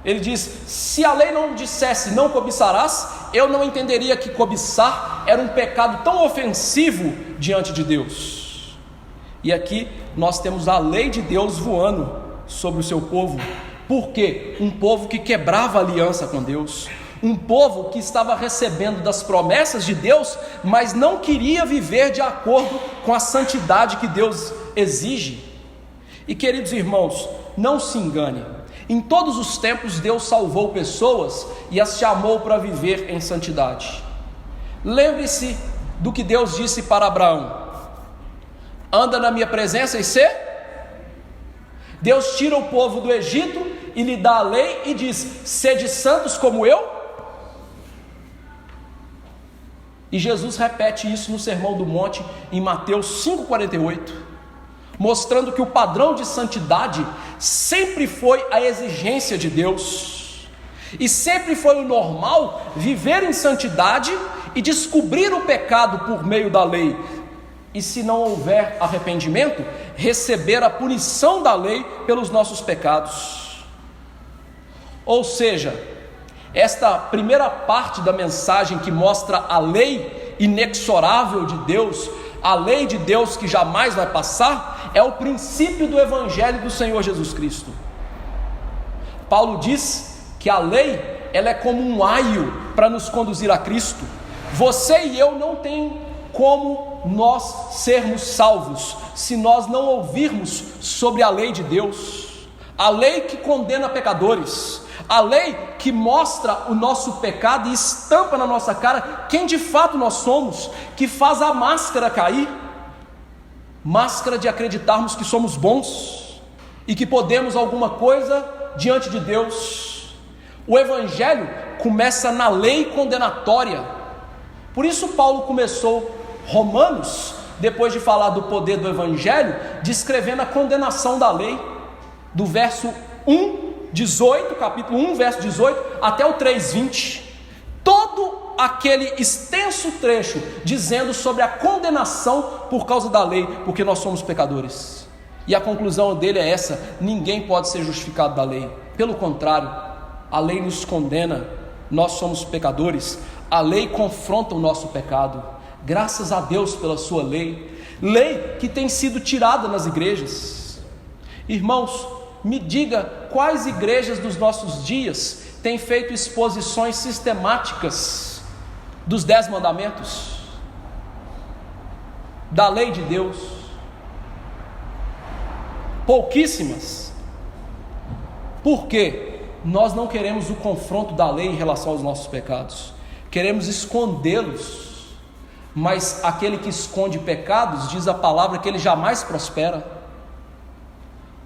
Ele diz: se a lei não dissesse não cobiçarás, eu não entenderia que cobiçar era um pecado tão ofensivo diante de Deus. E aqui nós temos a lei de Deus voando sobre o seu povo. Por quê? Um povo que quebrava a aliança com Deus, um povo que estava recebendo das promessas de Deus, mas não queria viver de acordo com a santidade que Deus exige. E queridos irmãos, não se engane, em todos os tempos Deus salvou pessoas e as chamou para viver em santidade. Lembre-se do que Deus disse para Abraão: anda na minha presença e sê. Deus tira o povo do Egito e lhe dá a lei e diz: sede santos como eu. E Jesus repete isso no Sermão do Monte em Mateus 5,48, mostrando que o padrão de santidade sempre foi a exigência de Deus, e sempre foi o normal viver em santidade e descobrir o pecado por meio da lei, e se não houver arrependimento, receber a punição da lei pelos nossos pecados. Ou seja, esta primeira parte da mensagem que mostra a lei inexorável de Deus, a lei de Deus que jamais vai passar, é o princípio do Evangelho do Senhor Jesus Cristo. Paulo diz que a lei, ela é como um aio para nos conduzir a Cristo. Você e eu não tem como nós sermos salvos se nós não ouvirmos sobre a lei de Deus, a lei que condena pecadores, a lei que mostra o nosso pecado e estampa na nossa cara quem de fato nós somos, que faz a máscara cair, máscara de acreditarmos que somos bons e que podemos alguma coisa diante de Deus. O Evangelho começa na lei condenatória. Por isso Paulo começou Romanos, depois de falar do poder do Evangelho, descrevendo a condenação da lei, do verso 1, 18, capítulo 1, verso 18, até o 3, 20. Toda aquele extenso trecho dizendo sobre a condenação por causa da lei, porque nós somos pecadores. E a conclusão dele é essa: ninguém pode ser justificado da lei. Pelo contrário, a lei nos condena, nós somos pecadores, a lei confronta o nosso pecado. Graças a Deus pela sua lei que tem sido tirada nas igrejas. Irmãos, me diga quais igrejas dos nossos dias têm feito exposições sistemáticas dos 10 mandamentos, da lei de Deus. Pouquíssimas. Por quê? Nós não queremos o confronto da lei em relação aos nossos pecados, queremos escondê-los. Mas aquele que esconde pecados, diz a palavra que ele jamais prospera.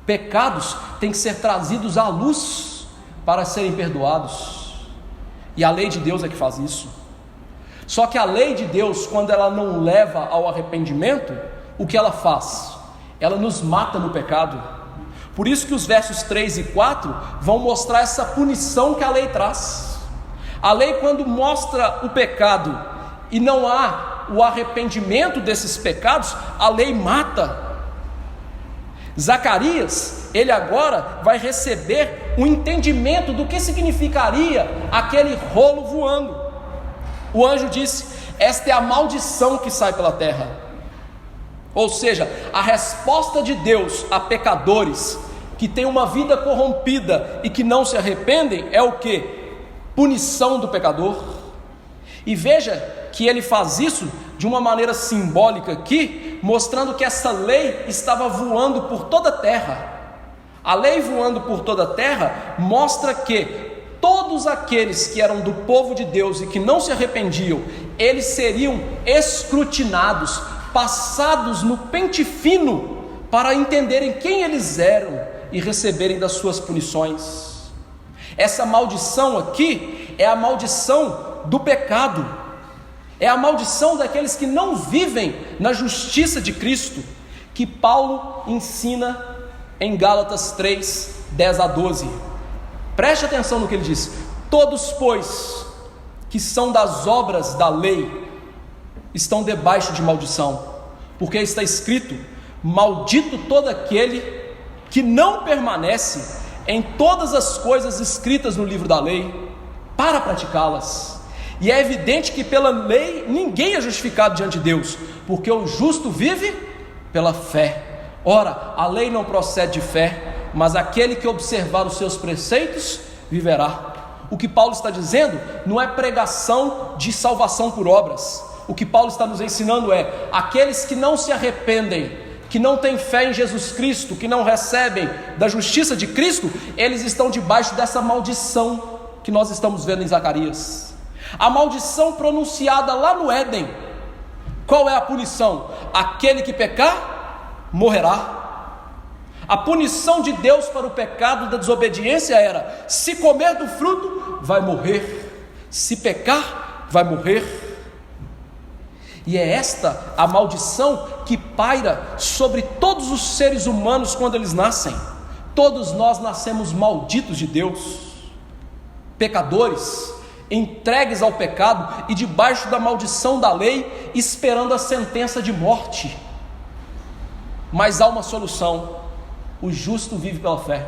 Pecados têm que ser trazidos à luz para serem perdoados, e a lei de Deus é que faz isso. Só que a lei de Deus, quando ela não leva ao arrependimento, o que ela faz? Ela nos mata no pecado. Por isso que os versos 3 e 4 vão mostrar essa punição que a lei traz. A lei, quando mostra o pecado e não há o arrependimento desses pecados, a lei mata. Zacarias, ele agora vai receber um entendimento do que significaria aquele rolo voando. O anjo disse: esta é a maldição que sai pela terra. Ou seja, a resposta de Deus a pecadores que têm uma vida corrompida e que não se arrependem é o que? Punição do pecador. E veja que ele faz isso de uma maneira simbólica aqui, mostrando que essa lei estava voando por toda a terra. A lei voando por toda a terra mostra que todos aqueles que eram do povo de Deus e que não se arrependiam, eles seriam escrutinados, passados no pente fino, para entenderem quem eles eram e receberem das suas punições. Essa maldição aqui é a maldição do pecado, é a maldição daqueles que não vivem na justiça de Cristo, que Paulo ensina em Gálatas 3, 10 a 12. Preste atenção no que ele diz: todos, pois, que são das obras da lei, estão debaixo de maldição, porque está escrito: maldito todo aquele que não permanece em todas as coisas escritas no livro da lei, para praticá-las. E é evidente que pela lei ninguém é justificado diante de Deus, porque o justo vive pela fé. Ora, a lei não procede de fé, mas aquele que observar os seus preceitos viverá. O que Paulo está dizendo não é pregação de salvação por obras. O que Paulo está nos ensinando é: aqueles que não se arrependem, que não têm fé em Jesus Cristo, que não recebem da justiça de Cristo, eles estão debaixo dessa maldição que nós estamos vendo em Zacarias. A maldição pronunciada lá no Éden. Qual é a punição? Aquele que pecar, morrerá. A punição de Deus para o pecado da desobediência era: se comer do fruto, vai morrer. Se pecar, vai morrer. E é esta a maldição que paira sobre todos os seres humanos quando eles nascem. Todos nós nascemos malditos de Deus, pecadores, entregues ao pecado e debaixo da maldição da lei, esperando a sentença de morte. Mas há uma solução: o justo vive pela fé.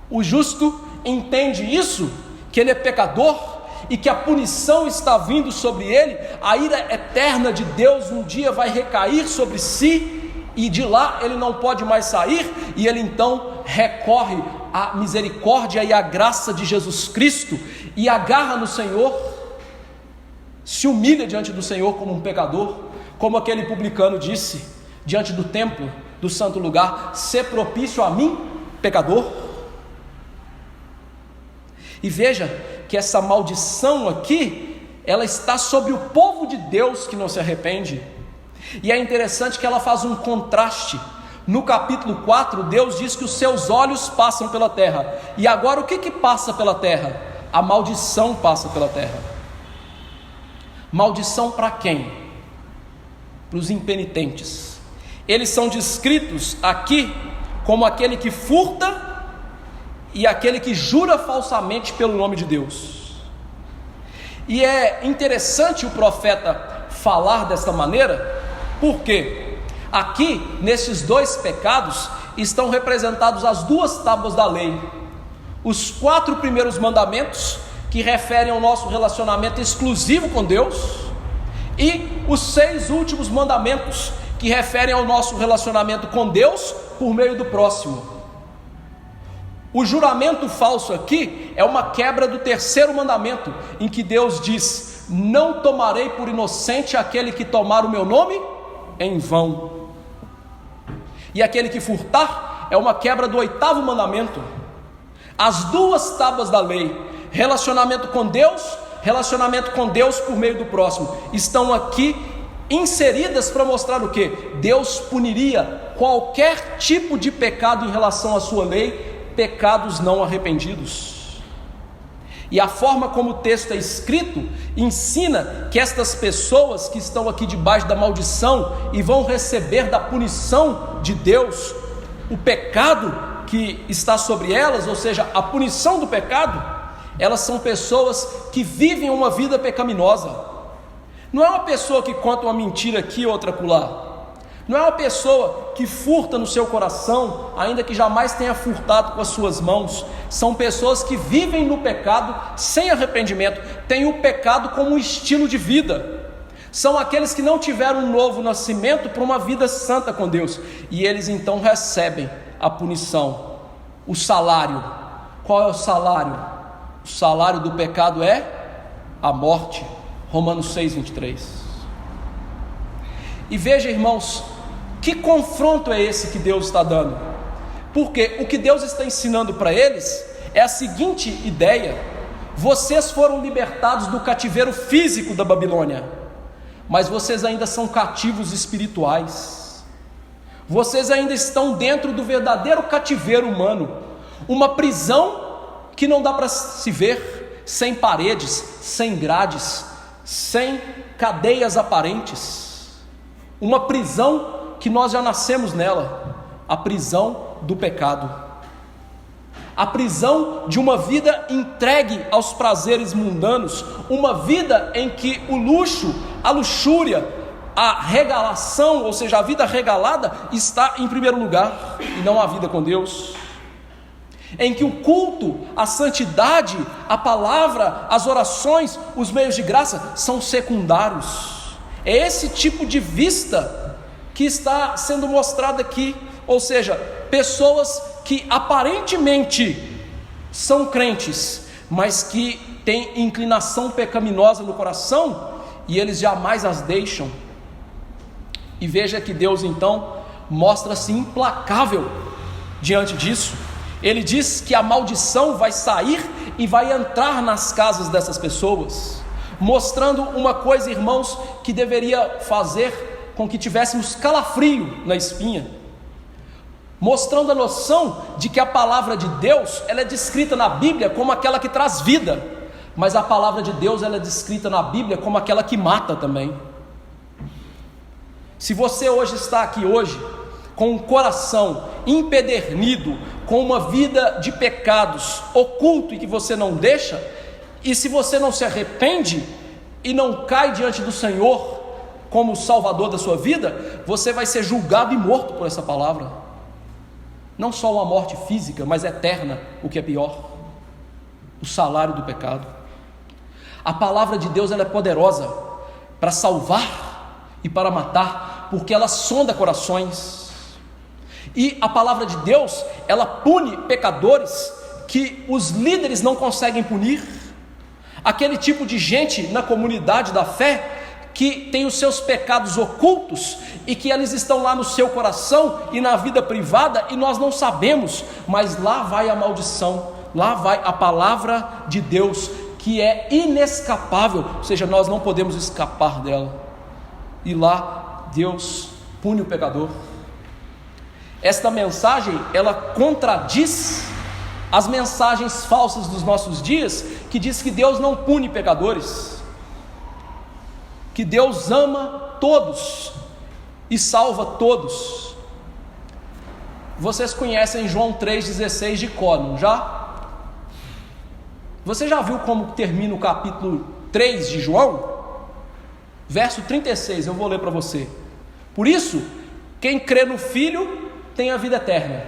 O justo entende isso, que ele é pecador e que a punição está vindo sobre ele, a ira eterna de Deus um dia vai recair sobre si, e de lá ele não pode mais sair, e ele então recorre à misericórdia e à graça de Jesus Cristo, e agarra no Senhor, se humilha diante do Senhor como um pecador, como aquele publicano disse, diante do templo, do santo lugar: sê propício a mim, pecador. E veja que essa maldição aqui, ela está sobre o povo de Deus que não se arrepende. E é interessante que ela faz um contraste. No capítulo 4, Deus diz que os seus olhos passam pela terra. E agora o que passa pela terra? A maldição passa pela terra. Maldição para quem? Para os impenitentes. Eles são descritos aqui como aquele que furta e aquele que jura falsamente pelo nome de Deus. E é interessante o profeta falar desta maneira, porque aqui, nesses dois pecados, estão representados as duas tábuas da lei. Os 4 primeiros mandamentos, que referem ao nosso relacionamento exclusivo com Deus, e os 6 últimos mandamentos, que referem ao nosso relacionamento com Deus por meio do próximo. O juramento falso aqui é uma quebra do 3º mandamento, em que Deus diz: não tomarei por inocente aquele que tomar o meu nome em vão. E aquele que furtar é uma quebra do 8º mandamento. As duas tábuas da lei, relacionamento com Deus por meio do próximo, estão aqui inseridas para mostrar o que? Deus puniria qualquer tipo de pecado em relação à sua lei, pecados não arrependidos. E a forma como o texto é escrito ensina que estas pessoas que estão aqui debaixo da maldição e vão receber da punição de Deus, o pecado que está sobre elas, ou seja, a punição do pecado, elas são pessoas que vivem uma vida pecaminosa. Não é uma pessoa que conta uma mentira aqui e outra acolá. Não é uma pessoa que furta no seu coração, ainda que jamais tenha furtado com as suas mãos. São pessoas que vivem no pecado sem arrependimento, têm o pecado como um estilo de vida. São aqueles que não tiveram um novo nascimento para uma vida santa com Deus, e eles então recebem a punição, o salário. Qual é o salário? O salário do pecado é a morte. Romanos 6:23. E veja, irmãos, que confronto é esse que Deus está dando? Porque o que Deus está ensinando para eles é a seguinte ideia: vocês foram libertados do cativeiro físico da Babilônia, mas vocês ainda são cativos espirituais. Vocês ainda estão dentro do verdadeiro cativeiro humano, uma prisão que não dá para se ver, sem paredes, sem grades, sem cadeias aparentes, uma prisão que nós já nascemos nela, a prisão do pecado, a prisão de uma vida entregue aos prazeres mundanos, uma vida em que o luxo, a luxúria, a regalação, ou seja, a vida regalada está em primeiro lugar, e não a vida com Deus, em que o culto, a santidade, a palavra, as orações, os meios de graça são secundários. É esse tipo de vista que está sendo mostrado aqui, ou seja, pessoas que aparentemente são crentes, mas que têm inclinação pecaminosa no coração, e eles jamais as deixam. E veja que Deus então mostra-se implacável diante disso. Ele diz que a maldição vai sair e vai entrar nas casas dessas pessoas, mostrando uma coisa, irmãos, que deveria fazer com que tivéssemos calafrio na espinha, mostrando a noção de que a palavra de Deus, ela é descrita na Bíblia como aquela que traz vida, mas a palavra de Deus, ela é descrita na Bíblia como aquela que mata também. Se você hoje está aqui hoje com um coração empedernido, com uma vida de pecados oculto e que você não deixa, e se você não se arrepende e não cai diante do Senhor como o Salvador da sua vida, você vai ser julgado e morto por essa palavra. Não só uma morte física, mas eterna, o que é pior, o salário do pecado. A palavra de Deus, ela é poderosa para salvar e para matar, porque ela sonda corações. E a palavra de Deus, ela pune pecadores que os líderes não conseguem punir. Aquele tipo de gente na comunidade da fé que tem os seus pecados ocultos e que eles estão lá no seu coração e na vida privada e nós não sabemos, mas lá vai a maldição, lá vai a palavra de Deus que é inescapável, ou seja, nós não podemos escapar dela, e lá Deus pune o pecador. Esta mensagem, ela contradiz as mensagens falsas dos nossos dias, que diz que Deus não pune pecadores, que Deus ama todos e salva todos. Vocês conhecem João 3,16 de cor, não já? Você já viu como termina o capítulo 3 de João, verso 36, eu vou ler para você. Por isso, quem crê no Filho tem a vida eterna.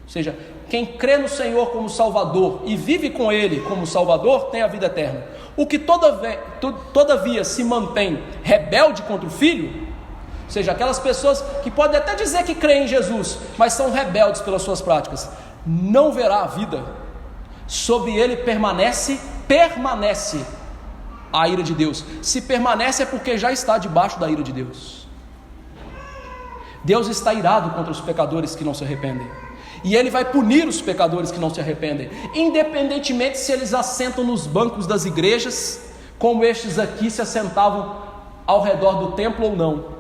Ou seja, quem crê no Senhor como Salvador e vive com Ele como Salvador tem a vida eterna. O que todavia se mantém rebelde contra o Filho, ou seja, aquelas pessoas que podem até dizer que creem em Jesus, mas são rebeldes pelas suas práticas, não verá a vida. Sobre ele permanece a ira de Deus. Se permanece é porque já está debaixo da ira de Deus. Deus está irado contra os pecadores que não se arrependem, e Ele vai punir os pecadores que não se arrependem, independentemente se eles assentam nos bancos das igrejas, como estes aqui se assentavam ao redor do templo ou não.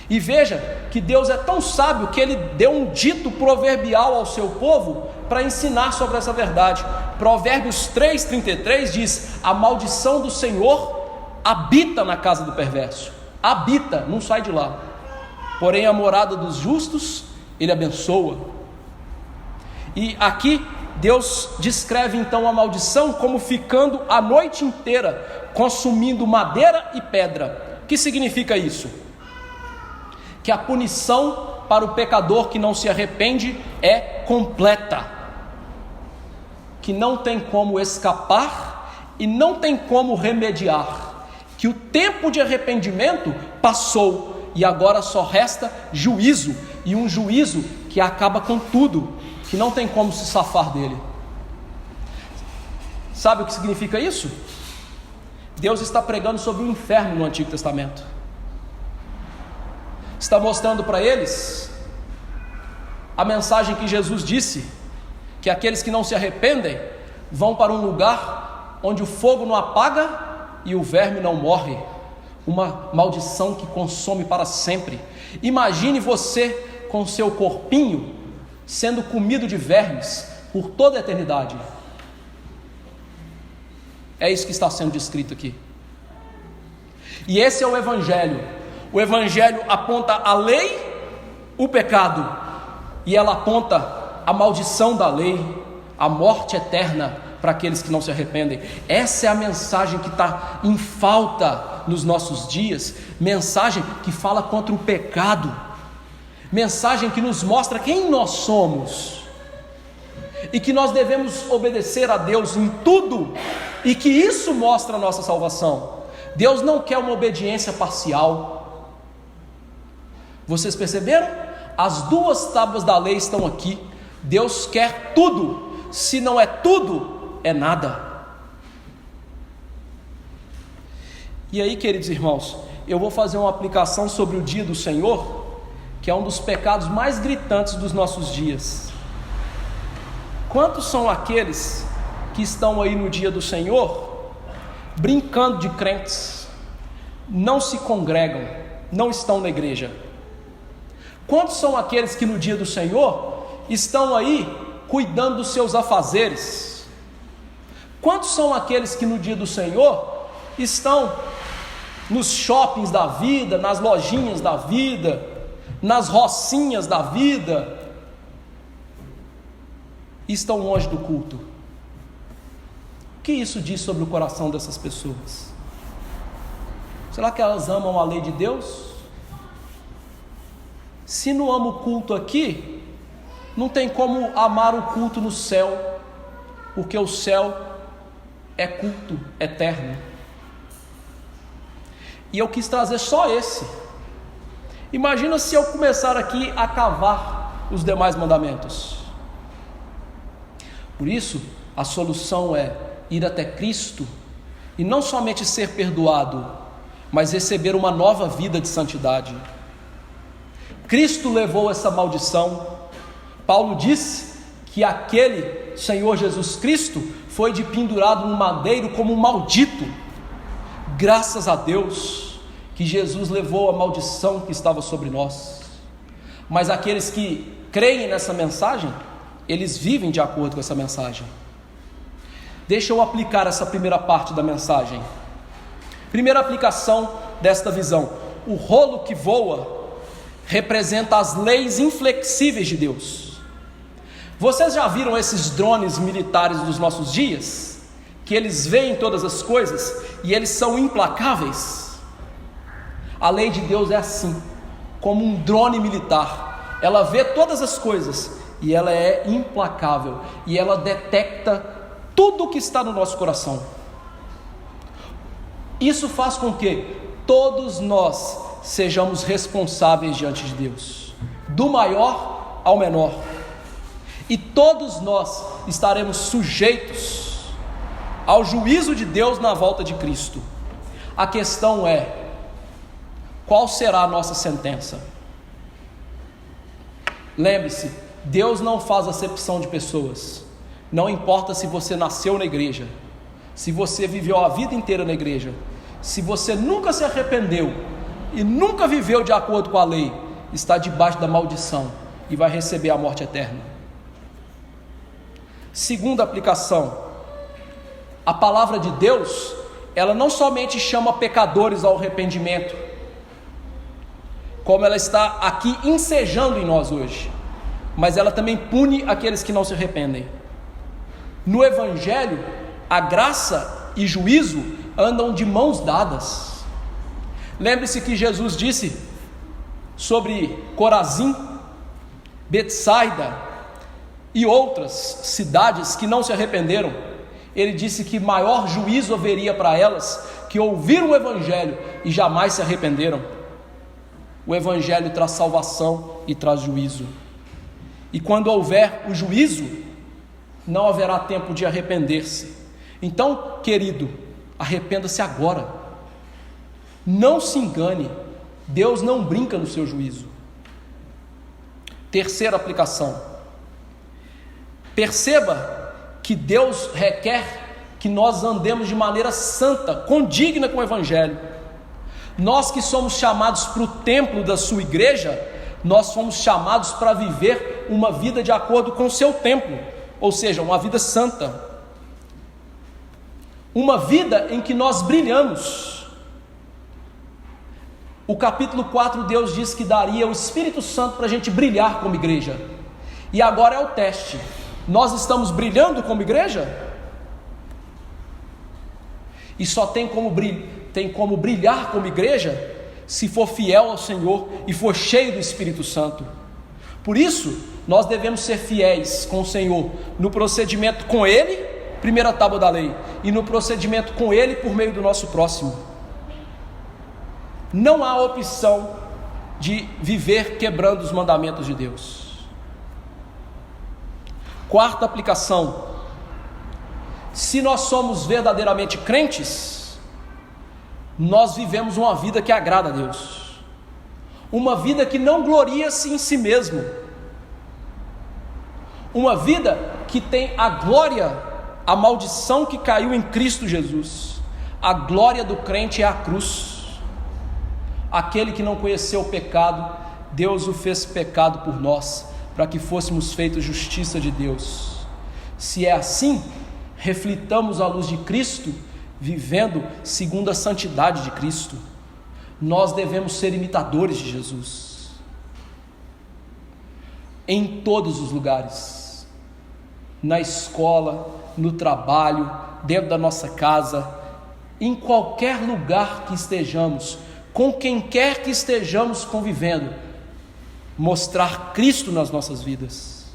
E veja que Deus é tão sábio que Ele deu um dito proverbial ao seu povo para ensinar sobre essa verdade. Provérbios 3:33 diz: a maldição do Senhor habita na casa do perverso. Habita, não sai de lá. Porém a morada dos justos Ele abençoa. E aqui Deus descreve então a maldição como ficando a noite inteira consumindo madeira e pedra. O que significa isso? Que a punição para o pecador que não se arrepende é completa, que não tem como escapar e não tem como remediar, que o tempo de arrependimento passou e agora só resta juízo, e um juízo que acaba com tudo, que não tem como se safar dele. Sabe o que significa isso? Deus está pregando sobre o inferno no Antigo Testamento. Está mostrando para eles a mensagem que Jesus disse, que aqueles que não se arrependem vão para um lugar onde o fogo não apaga e o verme não morre, uma maldição que consome para sempre. Imagine você com seu corpinho sendo comido de vermes por toda a eternidade. É isso que está sendo descrito aqui. E esse é o Evangelho. O Evangelho aponta a lei, o pecado, e ela aponta a maldição da lei, a morte eterna para aqueles que não se arrependem. Essa é a mensagem que está em falta nos nossos dias, mensagem que fala contra o pecado, mensagem que nos mostra quem nós somos, e que nós devemos obedecer a Deus em tudo, e que isso mostra a nossa salvação. Deus não quer uma obediência parcial. Vocês perceberam? As duas tábuas da lei estão aqui. Deus quer tudo. Se não é tudo, é nada. E aí, queridos irmãos, eu vou fazer uma aplicação sobre o dia do Senhor, que é um dos pecados mais gritantes dos nossos dias. Quantos são aqueles que estão aí no dia do Senhor, brincando de crentes, não se congregam, não estão na igreja? Quantos são aqueles que no dia do Senhor estão aí cuidando dos seus afazeres? Quantos são aqueles que no dia do Senhor estão nos shoppings da vida, nas lojinhas da vida, nas rocinhas da vida, e estão longe do culto? O que isso diz sobre o coração dessas pessoas? Será que elas amam a lei de Deus? Se não ama o culto aqui, não tem como amar o culto no céu, porque o céu é culto eterno. E eu quis trazer só esse. Imagina se eu começar aqui a cavar os demais mandamentos. Por isso, a solução é ir até Cristo e não somente ser perdoado, mas receber uma nova vida de santidade. Cristo levou essa maldição. Paulo disse que aquele Senhor Jesus Cristo foi de pendurado no madeiro como um maldito. Graças a Deus que Jesus levou a maldição que estava sobre nós. Mas aqueles que creem nessa mensagem, eles vivem de acordo com essa mensagem. Deixa eu aplicar essa primeira parte da mensagem. Primeira aplicação desta visão: o rolo que voa representa as leis inflexíveis de Deus. Vocês já viram esses drones militares dos nossos dias? que eles veem todas as coisas e eles são implacáveis. A lei de Deus é assim, como um drone militar. Ela vê todas as coisas e ela é implacável, e ela detecta tudo o que está no nosso coração. Isso faz com que todos nós sejamos responsáveis diante de Deus, do maior ao menor, e todos nós estaremos sujeitos ao juízo de Deus na volta de Cristo. A questão é: qual será a nossa sentença? Lembre-se, Deus não faz acepção de pessoas. Não importa se você nasceu na igreja, se você viveu a vida inteira na igreja, se você nunca se arrependeu e nunca viveu de acordo com a lei, está debaixo da maldição e vai receber a morte eterna. Segunda aplicação: a palavra de Deus, ela não somente chama pecadores ao arrependimento, como ela está aqui ensejando em nós hoje, mas ela também pune aqueles que não se arrependem. No Evangelho, a graça e juízo andam de mãos dadas. Lembre-se que Jesus disse sobre Corazim, Betsaida e outras cidades que não se arrependeram. Ele disse que maior juízo haveria para elas que ouviram o Evangelho e jamais se arrependeram. O Evangelho traz salvação e traz juízo. E quando houver o juízo, não haverá tempo de arrepender-se. Então, querido, arrependa-se agora. Não se engane, Deus não brinca no seu juízo. Terceira aplicação: perceba que Deus requer que nós andemos de maneira santa, condigna com o Evangelho. Nós que somos chamados para o templo da sua igreja, nós fomos chamados para viver uma vida de acordo com o seu templo, ou seja, uma vida santa, uma vida em que nós brilhamos. O capítulo 4, Deus diz que daria o Espírito Santo para a gente brilhar como igreja, e agora é o teste: nós estamos brilhando como igreja? E só tem como brilhar como igreja se for fiel ao Senhor e for cheio do Espírito Santo. Por isso, nós devemos ser fiéis com o Senhor no procedimento com Ele, primeira tábua da lei, e no procedimento com Ele por meio do nosso próximo. Não há opção de viver quebrando os mandamentos de Deus. Quarta aplicação: se nós somos verdadeiramente crentes, nós vivemos uma vida que agrada a Deus, uma vida que não gloria-se em si mesmo, uma vida que tem a glória, a maldição que caiu em Cristo Jesus. A glória do crente é a cruz. Aquele que não conheceu o pecado, Deus o fez pecado por nós, para que fôssemos feitos justiça de Deus. Se é assim, reflitamos a luz de Cristo, vivendo segundo a santidade de Cristo. Nós devemos ser imitadores de Jesus em todos os lugares, na escola, no trabalho, dentro da nossa casa, em qualquer lugar que estejamos, com quem quer que estejamos convivendo, mostrar Cristo nas nossas vidas.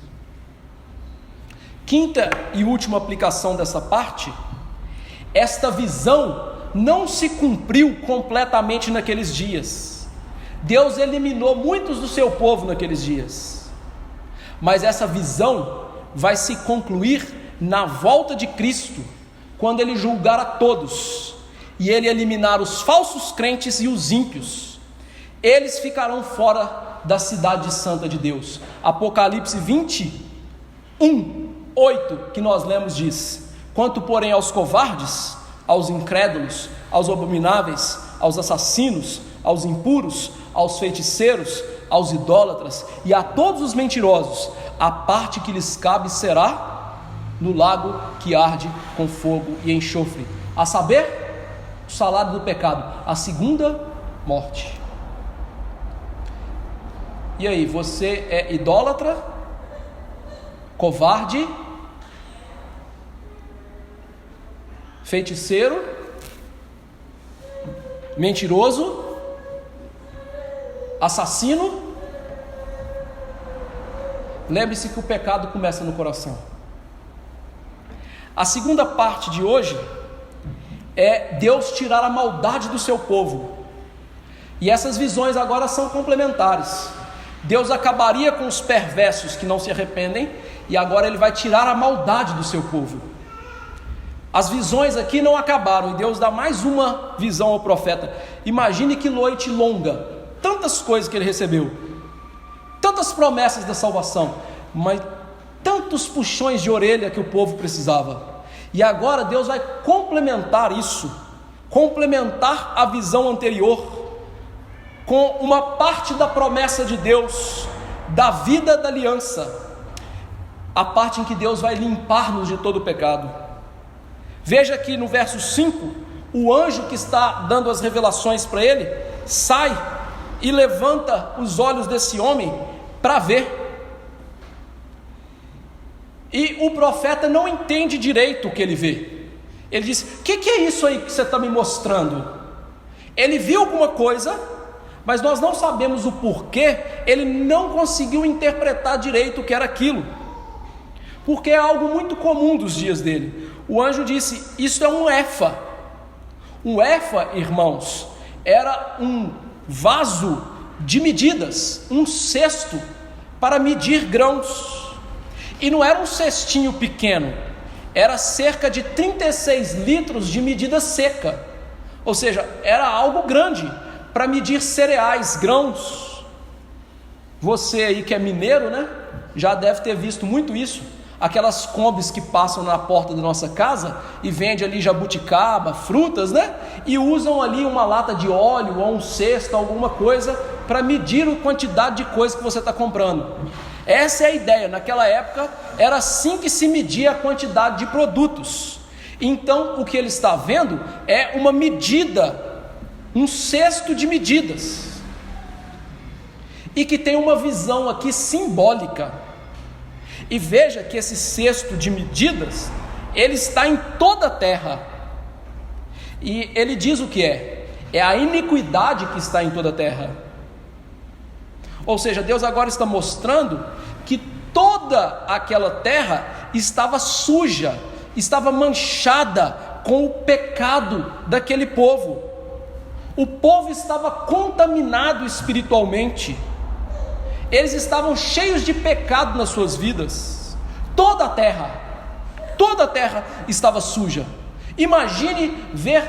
Quinta e última aplicação dessa parte: esta visão não se cumpriu completamente naqueles dias. Deus eliminou muitos do seu povo naqueles dias, mas essa visão vai se concluir na volta de Cristo, quando Ele julgar a todos, e Ele eliminar os falsos crentes e os ímpios. Eles ficarão fora da cidade santa de Deus. Apocalipse 21:8, que nós lemos, diz: quanto porém aos covardes, aos incrédulos, aos abomináveis, aos assassinos, aos impuros, aos feiticeiros, aos idólatras e a todos os mentirosos, a parte que lhes cabe será no lago que arde com fogo e enxofre, a saber, o salário do pecado, a segunda morte. E aí, você é idólatra, covarde feiticeiro, mentiroso, assassino. Lembre-se que o pecado começa no coração. A segunda parte de hoje é Deus tirar a maldade do seu povo. E essas visões agora são complementares. Deus acabaria com os perversos que não se arrependem, e agora Ele vai tirar a maldade do seu povo. As visões aqui não acabaram, e Deus dá mais uma visão ao profeta. Imagine que noite longa, tantas coisas que ele recebeu, tantas promessas da salvação, mas tantos puxões de orelha que o povo precisava. E agora Deus vai complementar isso, complementar a visão anterior, com uma parte da promessa de Deus, da vida da aliança, a parte em que Deus vai limpar-nos de todo o pecado. Veja que no verso 5, o anjo que está dando as revelações para ele, sai e levanta os olhos desse homem para ver. E o profeta não entende direito o que ele vê. Ele diz: o que é isso aí que você está me mostrando? Ele viu alguma coisa, mas nós não sabemos o porquê. Ele não conseguiu interpretar direito o que era aquilo, porque é algo muito comum dos dias dele. O anjo disse: isso é um efa. Um efa, irmãos, era um vaso de medidas, um cesto para medir grãos. E não era um cestinho pequeno, era cerca de 36 litros de medida seca. Ou seja, era algo grande para medir cereais, grãos. Você aí que é mineiro, né, já deve ter visto muito isso. Aquelas combis que passam na porta da nossa casa e vende ali jabuticaba, frutas, né? E usam ali uma lata de óleo ou um cesto, alguma coisa, para medir a quantidade de coisa que você está comprando. Essa é a ideia. Naquela época era assim que se media a quantidade de produtos. Então o que ele está vendo é uma medida, um cesto de medidas, e que tem uma visão aqui simbólica. E veja que esse cesto de medidas, ele está em toda a terra. E ele diz o que é? É a iniquidade que está em toda a terra. Ou seja, Deus agora está mostrando que toda aquela terra estava suja, estava manchada com o pecado daquele povo. O povo estava contaminado espiritualmente. Eles estavam cheios de pecado nas suas vidas. Toda a terra estava suja. Imagine ver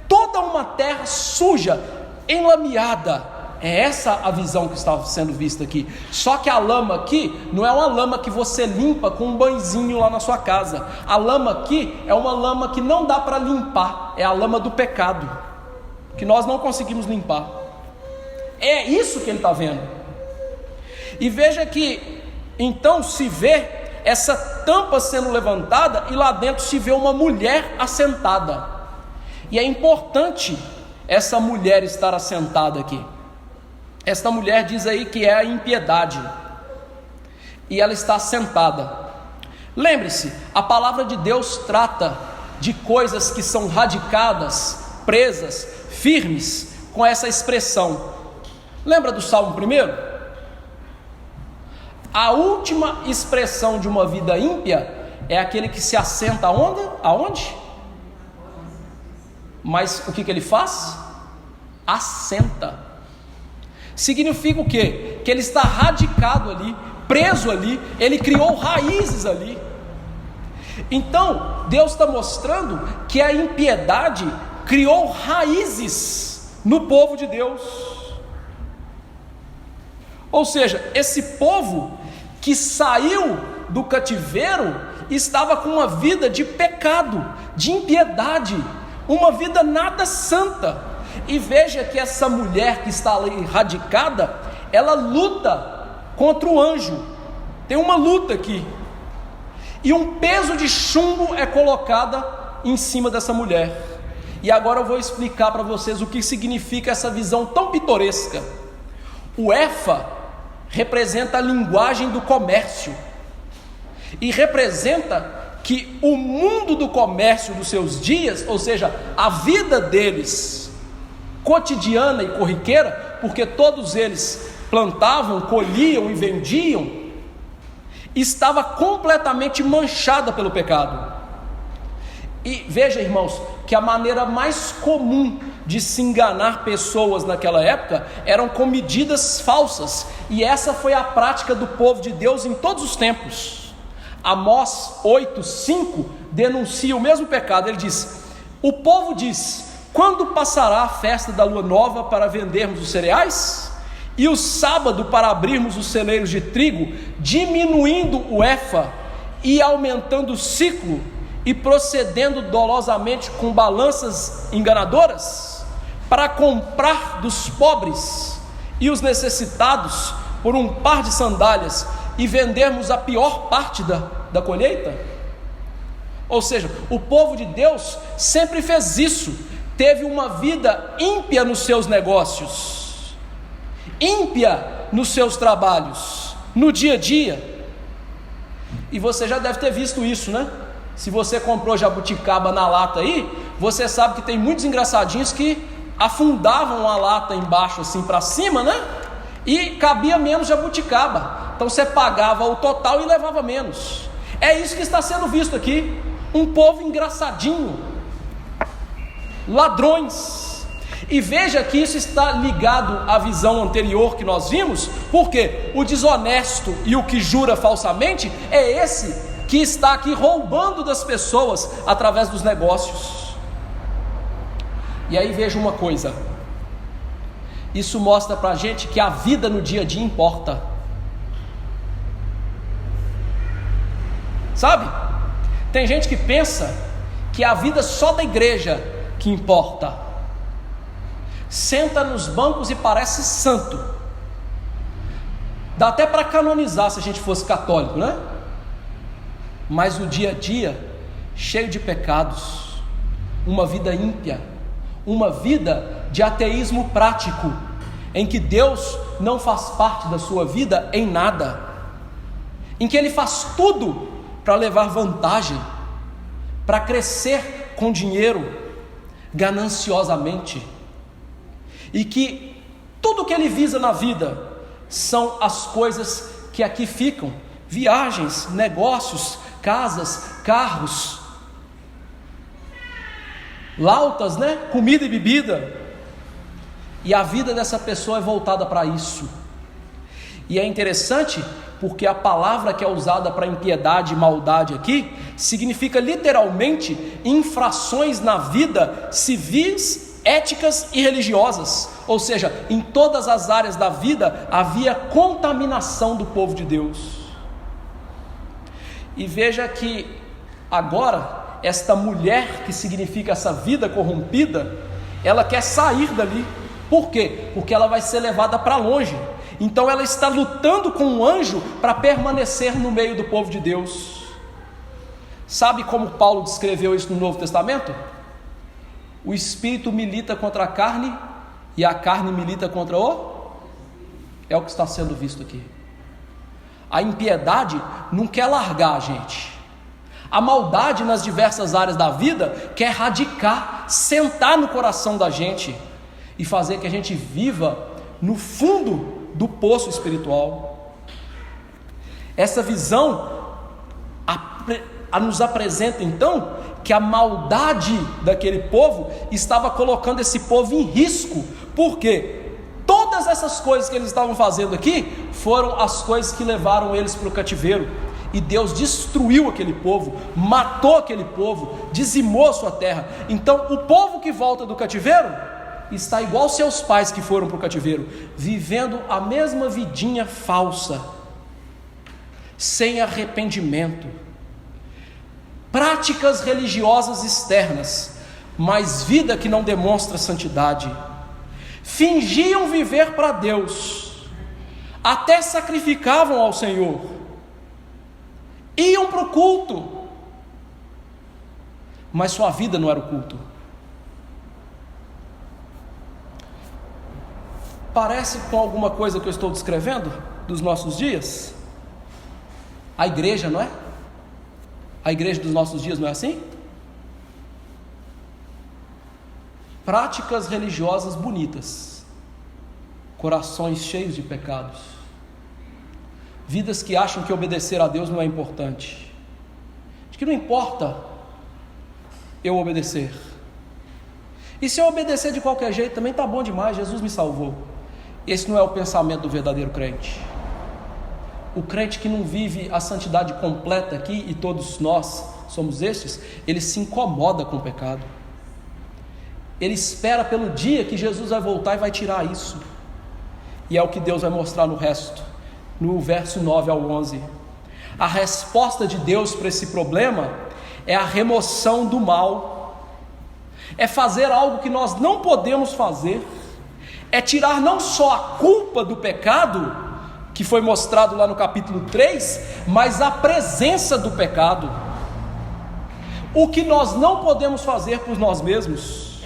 toda uma terra suja, enlameada. É essa a visão que estava sendo vista aqui. Só que a lama aqui não é uma lama que você limpa com um banhozinho lá na sua casa. A lama aqui é uma lama que não dá para limpar. É a lama do pecado, que nós não conseguimos limpar. É isso que ele está vendo. E veja que então se vê essa tampa sendo levantada, e lá dentro se vê uma mulher assentada. E é importante essa mulher estar assentada aqui. Esta mulher diz aí que é a impiedade, e ela está assentada. Lembre-se, a palavra de Deus trata de coisas que são radicadas, presas, firmes, com essa expressão. Lembra do Salmo 1? A última expressão de uma vida ímpia é aquele que se assenta aonde? Mas o que ele faz? Assenta. Significa o quê? Que ele está radicado ali, preso ali, ele criou raízes ali. Então, Deus está mostrando que a impiedade criou raízes no povo de Deus. Ou seja, esse povo que saiu do cativeiro estava com uma vida de pecado, de impiedade, uma vida nada santa. E veja que essa mulher que está ali radicada, ela luta contra o anjo. Tem uma luta aqui, e um peso de chumbo é colocado em cima dessa mulher. E agora eu vou explicar para vocês o que significa essa visão tão pitoresca. O efa representa a linguagem do comércio, e representa que o mundo do comércio dos seus dias, ou seja, a vida deles cotidiana e corriqueira, porque todos eles plantavam, colhiam e vendiam, estava completamente manchada pelo pecado. E veja, irmãos, que a maneira mais comum de se enganar pessoas naquela época eram com medidas falsas, e essa foi a prática do povo de Deus em todos os tempos. Amós 8:5 denuncia o mesmo pecado. Ele diz: o povo diz: quando passará a festa da lua nova para vendermos os cereais? E o sábado para abrirmos os celeiros de trigo, diminuindo o efa e aumentando o ciclo, e procedendo dolosamente com balanças enganadoras, para comprar dos pobres e os necessitados por um par de sandálias, e vendermos a pior parte da colheita? Ou seja, o povo de Deus sempre fez isso, teve uma vida ímpia nos seus negócios, ímpia nos seus trabalhos, no dia a dia. E você já deve ter visto isso, né? Se você comprou jabuticaba na lata aí, você sabe que tem muitos engraçadinhos que afundavam a lata embaixo assim para cima, né? E cabia menos jabuticaba. Então você pagava o total e levava menos. É isso que está sendo visto aqui. Um povo engraçadinho, ladrões. E veja que isso está ligado à visão anterior que nós vimos, porque o desonesto e o que jura falsamente é esse que está aqui roubando das pessoas através dos negócios. E aí veja uma coisa, isso mostra para a gente que a vida no dia a dia importa, sabe? Tem gente que pensa que a vida só da igreja que importa, senta nos bancos e parece santo, dá até para canonizar se a gente fosse católico, né? Mas o dia a dia, cheio de pecados, uma vida ímpia, uma vida de ateísmo prático, em que Deus não faz parte da sua vida em nada, em que Ele faz tudo para levar vantagem, para crescer com dinheiro, gananciosamente, e que tudo que Ele visa na vida são as coisas que aqui ficam: viagens, negócios, casas, carros, lautas, né? Comida e bebida. E a vida dessa pessoa é voltada para isso. E é interessante porque a palavra que é usada para impiedade e maldade aqui significa literalmente infrações na vida civis, éticas e religiosas. Ou seja, em todas as áreas da vida havia contaminação do povo de Deus. E veja que agora esta mulher, que significa essa vida corrompida, ela quer sair dali. Por quê? Porque ela vai ser levada para longe. Então ela está lutando com um anjo para permanecer no meio do povo de Deus. Sabe como Paulo descreveu isso no Novo Testamento? O espírito milita contra a carne e a carne milita contra o... É o que está sendo visto aqui. A impiedade não quer largar a gente. A maldade nas diversas áreas da vida quer radicar, sentar no coração da gente e fazer que a gente viva no fundo do poço espiritual. Essa visão nos apresenta então que a maldade daquele povo estava colocando esse povo em risco. Por quê? Todas essas coisas que eles estavam fazendo aqui foram as coisas que levaram eles para o cativeiro. E Deus destruiu aquele povo, matou aquele povo, dizimou a sua terra. Então o povo que volta do cativeiro está igual seus pais que foram para o cativeiro, vivendo a mesma vidinha falsa, sem arrependimento, práticas religiosas externas, mas vida que não demonstra santidade. Fingiam viver para Deus, até sacrificavam ao Senhor, iam para o culto, mas sua vida não era o culto. Parece com alguma coisa que eu estou descrevendo dos nossos dias? A igreja, não é? A igreja dos nossos dias não é assim? Práticas religiosas bonitas, corações cheios de pecados, vidas que acham que obedecer a Deus não é importante, de que não importa eu obedecer, e se eu obedecer de qualquer jeito também está bom demais, Jesus me salvou. Esse não é o pensamento do verdadeiro crente. O crente que não vive a santidade completa aqui, e todos nós somos estes, ele se incomoda com o pecado. Ele espera pelo dia que Jesus vai voltar e vai tirar isso. E é o que Deus vai mostrar no resto, no verso 9 ao 11. A resposta de Deus para esse problema é a remoção do mal, é fazer algo que nós não podemos fazer, é tirar não só a culpa do pecado, que foi mostrado lá no capítulo 3, mas a presença do pecado, o que nós não podemos fazer por nós mesmos.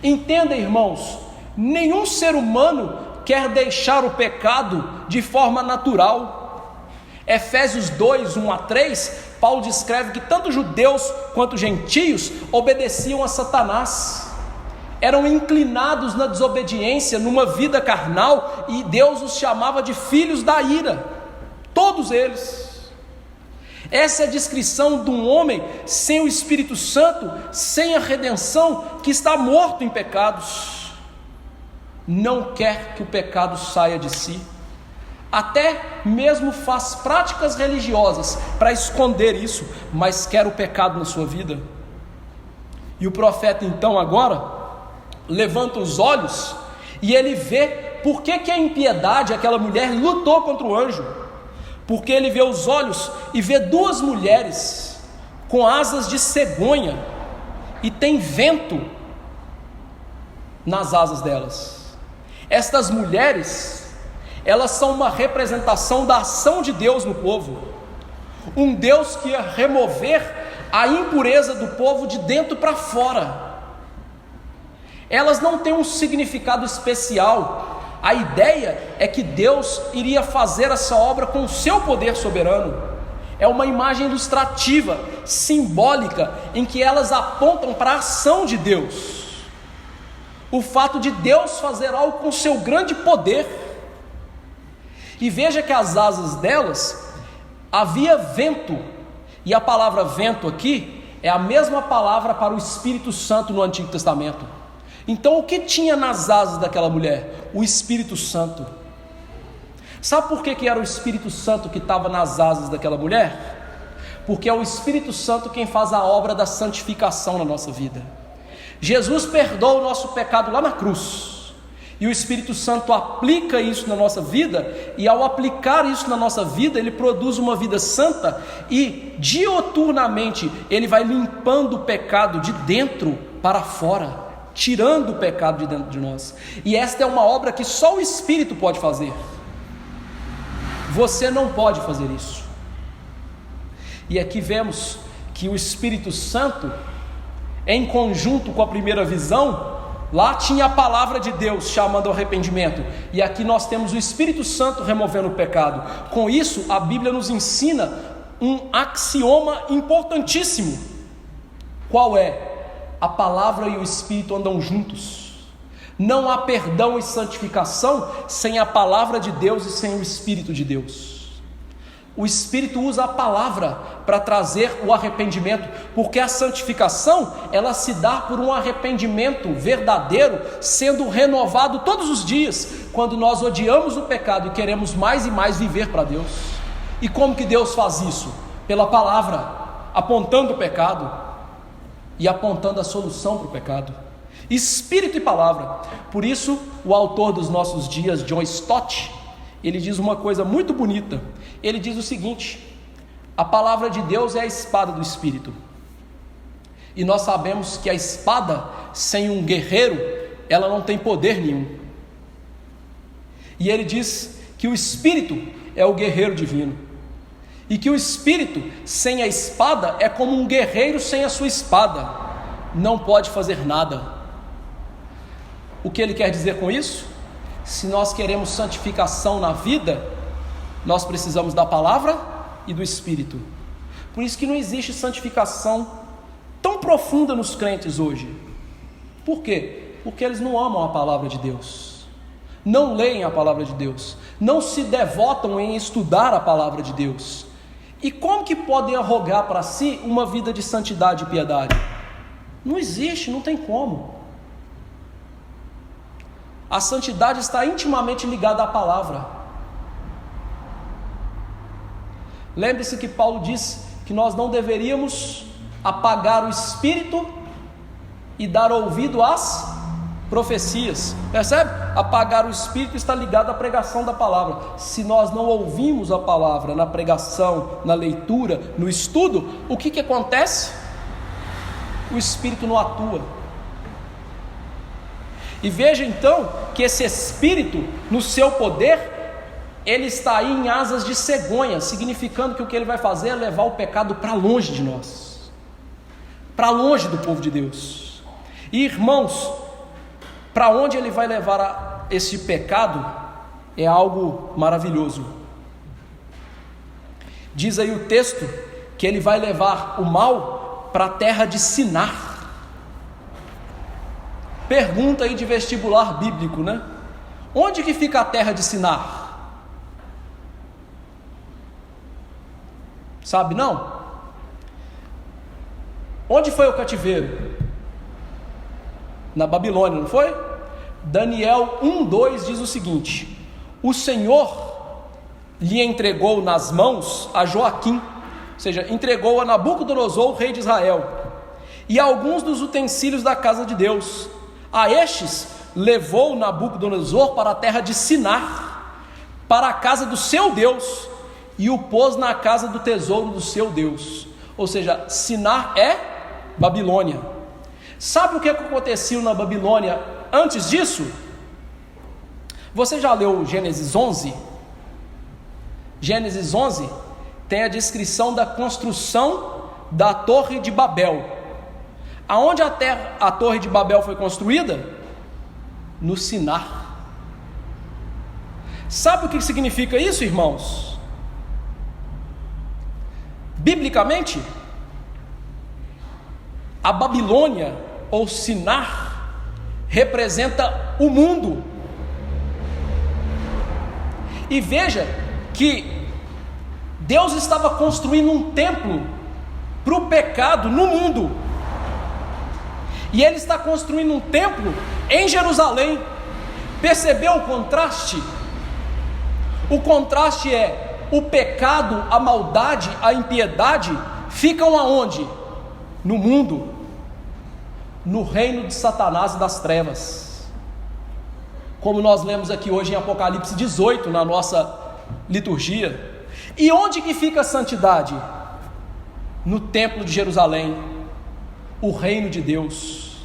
Entenda, irmãos, nenhum ser humano quer deixar o pecado de forma natural. Efésios 2, 1 a 3, Paulo descreve que tanto judeus quanto gentios obedeciam a Satanás, eram inclinados na desobediência, numa vida carnal, e Deus os chamava de filhos da ira, todos eles. Essa é a descrição de um homem sem o Espírito Santo, sem a redenção, que está morto em pecados, não quer que o pecado saia de si, até mesmo faz práticas religiosas para esconder isso, mas quer o pecado na sua vida. E o profeta então agora levanta os olhos e ele vê por que a impiedade, aquela mulher, lutou contra o anjo. Porque ele vê os olhos e vê duas mulheres com asas de cegonha e tem vento nas asas delas. Estas mulheres, elas são uma representação da ação de Deus no povo, um Deus que ia remover a impureza do povo de dentro para fora. Elas não têm um significado especial. A ideia é que Deus iria fazer essa obra com o seu poder soberano. É uma imagem ilustrativa, simbólica, em que elas apontam para a ação de Deus, o fato de Deus fazer algo com o seu grande poder. E veja que as asas delas havia vento, e a palavra vento aqui é a mesma palavra para o Espírito Santo no Antigo Testamento. Então o que tinha nas asas daquela mulher? O Espírito Santo. Sabe por que era o Espírito Santo que estava nas asas daquela mulher? Porque é o Espírito Santo quem faz a obra da santificação na nossa vida. Jesus perdoa o nosso pecado lá na cruz, e o Espírito Santo aplica isso na nossa vida, e ao aplicar isso na nossa vida, ele produz uma vida santa, e dioturnamente ele vai limpando o pecado de dentro para fora, tirando o pecado de dentro de nós. E esta é uma obra que só o Espírito pode fazer. Você não pode fazer isso. E aqui vemos que o Espírito Santo, em conjunto com a primeira visão, lá tinha a palavra de Deus chamando ao arrependimento, e aqui nós temos o Espírito Santo removendo o pecado. Com isso, a Bíblia nos ensina um axioma importantíssimo. Qual é? A palavra e o Espírito andam juntos. Não há perdão e santificação sem a palavra de Deus e sem o Espírito de Deus. O Espírito usa a palavra para trazer o arrependimento, porque a santificação, ela se dá por um arrependimento verdadeiro, sendo renovado todos os dias, quando nós odiamos o pecado e queremos mais e mais viver para Deus. E como que Deus faz isso? Pela palavra, apontando o pecado e apontando a solução para o pecado. Espírito e palavra. Por isso, o autor dos nossos dias, John Stott, ele diz uma coisa muito bonita. Ele diz o seguinte: a palavra de Deus é a espada do Espírito, e nós sabemos que a espada sem um guerreiro, ela não tem poder nenhum. E ele diz que o Espírito é o guerreiro divino, e que o Espírito sem a espada é como um guerreiro sem a sua espada, não pode fazer nada. O que ele quer dizer com isso? Se nós queremos santificação na vida, nós precisamos da palavra e do Espírito, Por isso que não existe santificação tão profunda nos crentes hoje. Por quê? Porque eles não amam a palavra de Deus, não leem a palavra de Deus, não se devotam em estudar a palavra de Deus. E como que podem arrogar para si uma vida de santidade e piedade? Não existe, não tem como. A santidade está intimamente ligada à palavra. Lembre-se que Paulo disse que nós não deveríamos apagar o espírito e dar ouvido às profecias. Percebe? Apagar o espírito está ligado à pregação da palavra. Se nós não ouvimos a palavra na pregação, na leitura, no estudo, o que acontece? O espírito não atua. E veja então que esse espírito, no seu poder, ele está aí em asas de cegonha, significando que o que ele vai fazer é levar o pecado para longe de nós, para longe do povo de Deus. E irmãos, para onde ele vai levar esse pecado é algo maravilhoso. Diz aí o texto que ele vai levar o mal para a terra de Sinar. Pergunta aí de vestibular bíblico, né? Onde que fica a terra de Sinar? Sabe não? Onde foi o cativeiro? Na Babilônia, não foi? Daniel 1:2 diz o seguinte: o Senhor lhe entregou nas mãos a Joaquim, ou seja, entregou a Nabucodonosor, rei de Israel, e alguns dos utensílios da casa de Deus. A estes levou Nabucodonosor para a terra de Sinar, para a casa do seu Deus, e o pôs na casa do tesouro do seu Deus. Ou seja, Sinar é Babilônia. Sabe o que acontecia na Babilônia antes disso? Você já leu Gênesis 11? Gênesis 11 tem a descrição da construção da Torre de Babel. Aonde a Torre de Babel foi construída? No Sinar. Sabe o que significa isso, irmãos? Biblicamente, a Babilônia ou Sinar representa o mundo. E veja que Deus estava construindo um templo para o pecado no mundo, e Ele está construindo um templo em Jerusalém. Percebeu o contraste? O contraste é o pecado, a maldade, a impiedade ficam aonde? No mundo, no reino de Satanás e das trevas, como nós lemos aqui hoje em Apocalipse 18 na nossa liturgia. E onde que fica a santidade? No templo de Jerusalém, o reino de Deus.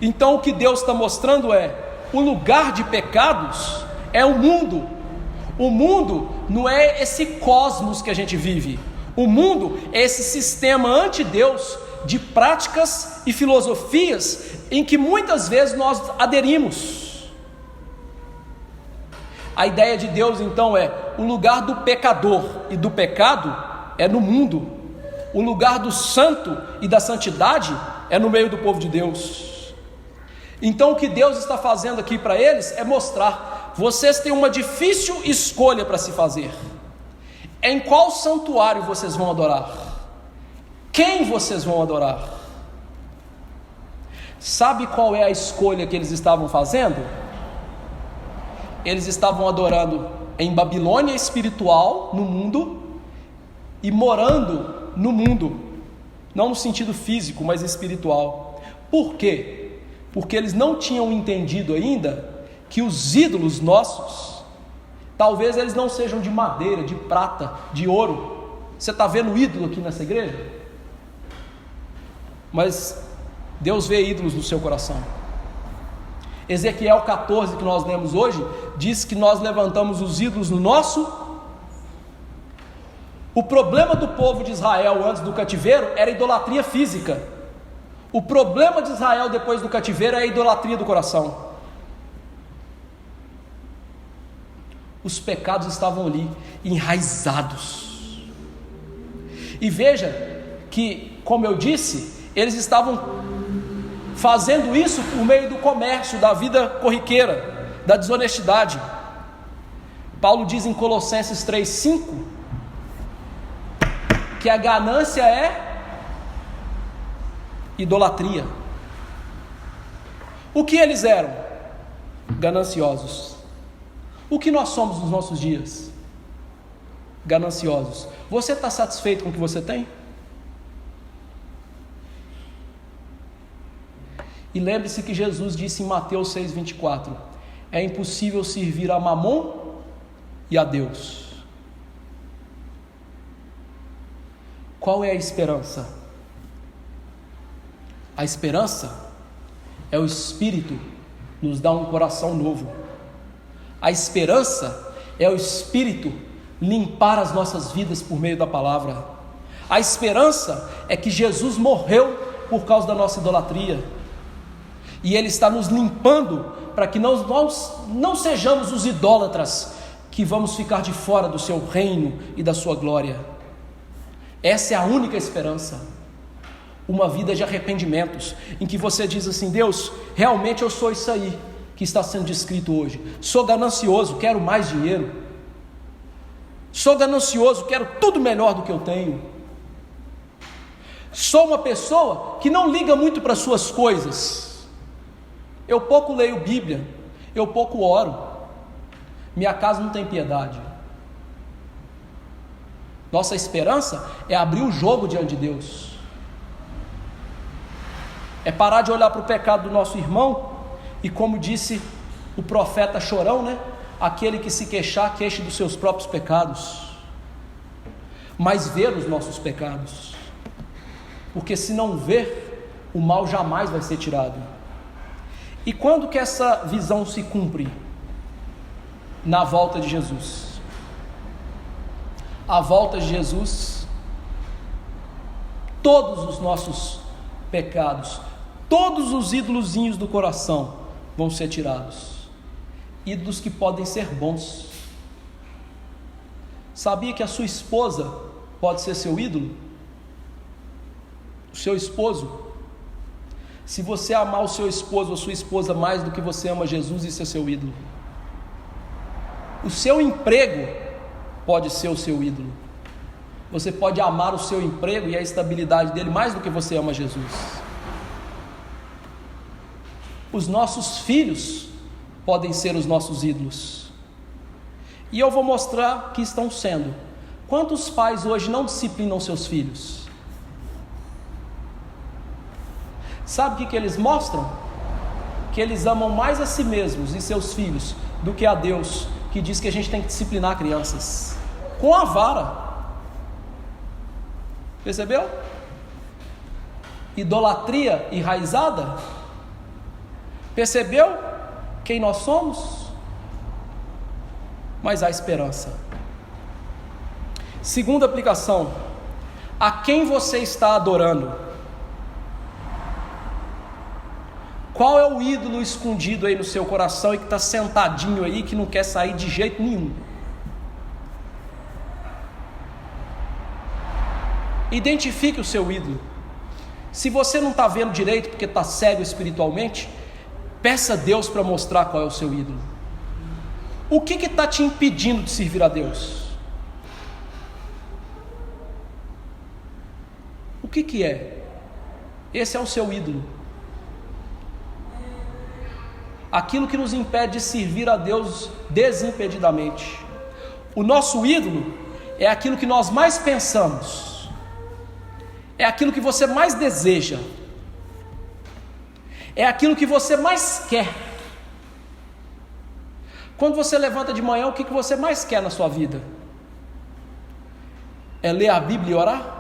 Então o que Deus está mostrando é, o lugar de pecados é o mundo. O mundo não é esse cosmos que a gente vive. O mundo é esse sistema anti-Deus de práticas e filosofias em que muitas vezes nós aderimos. A ideia de Deus então é, o lugar do pecador e do pecado é no mundo. O lugar do santo e da santidade é no meio do povo de Deus. Então o que Deus está fazendo aqui para eles é mostrar: vocês têm uma difícil escolha para se fazer. Em qual santuário vocês vão adorar? Quem vocês vão adorar? Sabe qual é a escolha que eles estavam fazendo? Eles estavam adorando em Babilônia espiritual, no mundo, e morando no mundo, não no sentido físico, mas espiritual. Por quê? Porque eles não tinham entendido ainda que os ídolos nossos, talvez eles não sejam de madeira, de prata, de ouro. Você está vendo o ídolo aqui nessa igreja? Mas Deus vê ídolos no seu coração. Ezequiel 14, que nós lemos hoje, diz que nós levantamos os ídolos no nosso. O problema do povo de Israel antes do cativeiro era a idolatria física. O problema de Israel depois do cativeiro é a idolatria do coração. Os pecados estavam ali, enraizados. E veja que, como eu disse, eles estavam fazendo isso por meio do comércio, da vida corriqueira, da desonestidade. Paulo diz em Colossenses 3:5 que a ganância é idolatria. O que eles eram? Gananciosos. O que nós somos nos nossos dias? Gananciosos. Você está satisfeito com o que você tem? E lembre-se que Jesus disse em Mateus 6:24: é impossível servir a Mamon e a Deus. Qual é a esperança? A esperança é o Espírito nos dá um coração novo. A esperança é o Espírito limpar as nossas vidas por meio da palavra. A esperança é que Jesus morreu por causa da nossa idolatria, e Ele está nos limpando para que nós não sejamos os idólatras que vamos ficar de fora do seu reino e da sua glória. Essa é a única esperança. Uma vida de arrependimentos, em que você diz assim: Deus, realmente eu sou isso aí que está sendo descrito hoje. Sou ganancioso, quero mais dinheiro. Sou ganancioso, quero tudo melhor do que eu tenho. Sou uma pessoa que não liga muito para as suas coisas. Eu pouco leio Bíblia, eu pouco oro. Minha casa não tem piedade. Nossa esperança é abrir o jogo diante de Deus. É parar de olhar para o pecado do nosso irmão e, como disse o profeta chorão, né? Aquele que se queixar, queixe dos seus próprios pecados, mas ver os nossos pecados, porque se não ver, o mal jamais vai ser tirado. E quando que essa visão se cumpre? Na volta de Jesus. A volta de Jesus, todos os nossos pecados, todos os ídolozinhos do coração vão ser tirados. Ídolos que podem ser bons. Sabia que a sua esposa pode ser seu ídolo? O seu esposo? Se você amar o seu esposo ou sua esposa mais do que você ama Jesus, isso é seu ídolo. O seu emprego pode ser o seu ídolo. Você pode amar o seu emprego e a estabilidade dele mais do que você ama Jesus. Os nossos filhos podem ser os nossos ídolos. E eu vou mostrar que estão sendo. Quantos pais hoje não disciplinam seus filhos? Sabe o que eles mostram? Que eles amam mais a si mesmos e seus filhos do que a Deus, que diz que a gente tem que disciplinar crianças com a vara. Percebeu? Idolatria enraizada. Percebeu quem nós somos? Mas há esperança. Segunda aplicação: a quem você está adorando? Qual é o ídolo escondido aí no seu coração e que está sentadinho aí, que não quer sair de jeito nenhum? Identifique o seu ídolo. Se você não está vendo direito porque está cego espiritualmente, peça a Deus para mostrar qual é o seu ídolo. O que está te impedindo de servir a Deus? O que é? Esse é o seu ídolo. Aquilo que nos impede de servir a Deus desimpedidamente. O nosso ídolo é aquilo que nós mais pensamos, é aquilo que você mais deseja, é aquilo que você mais quer. Quando você levanta de manhã, o que você mais quer na sua vida? É ler a Bíblia e orar?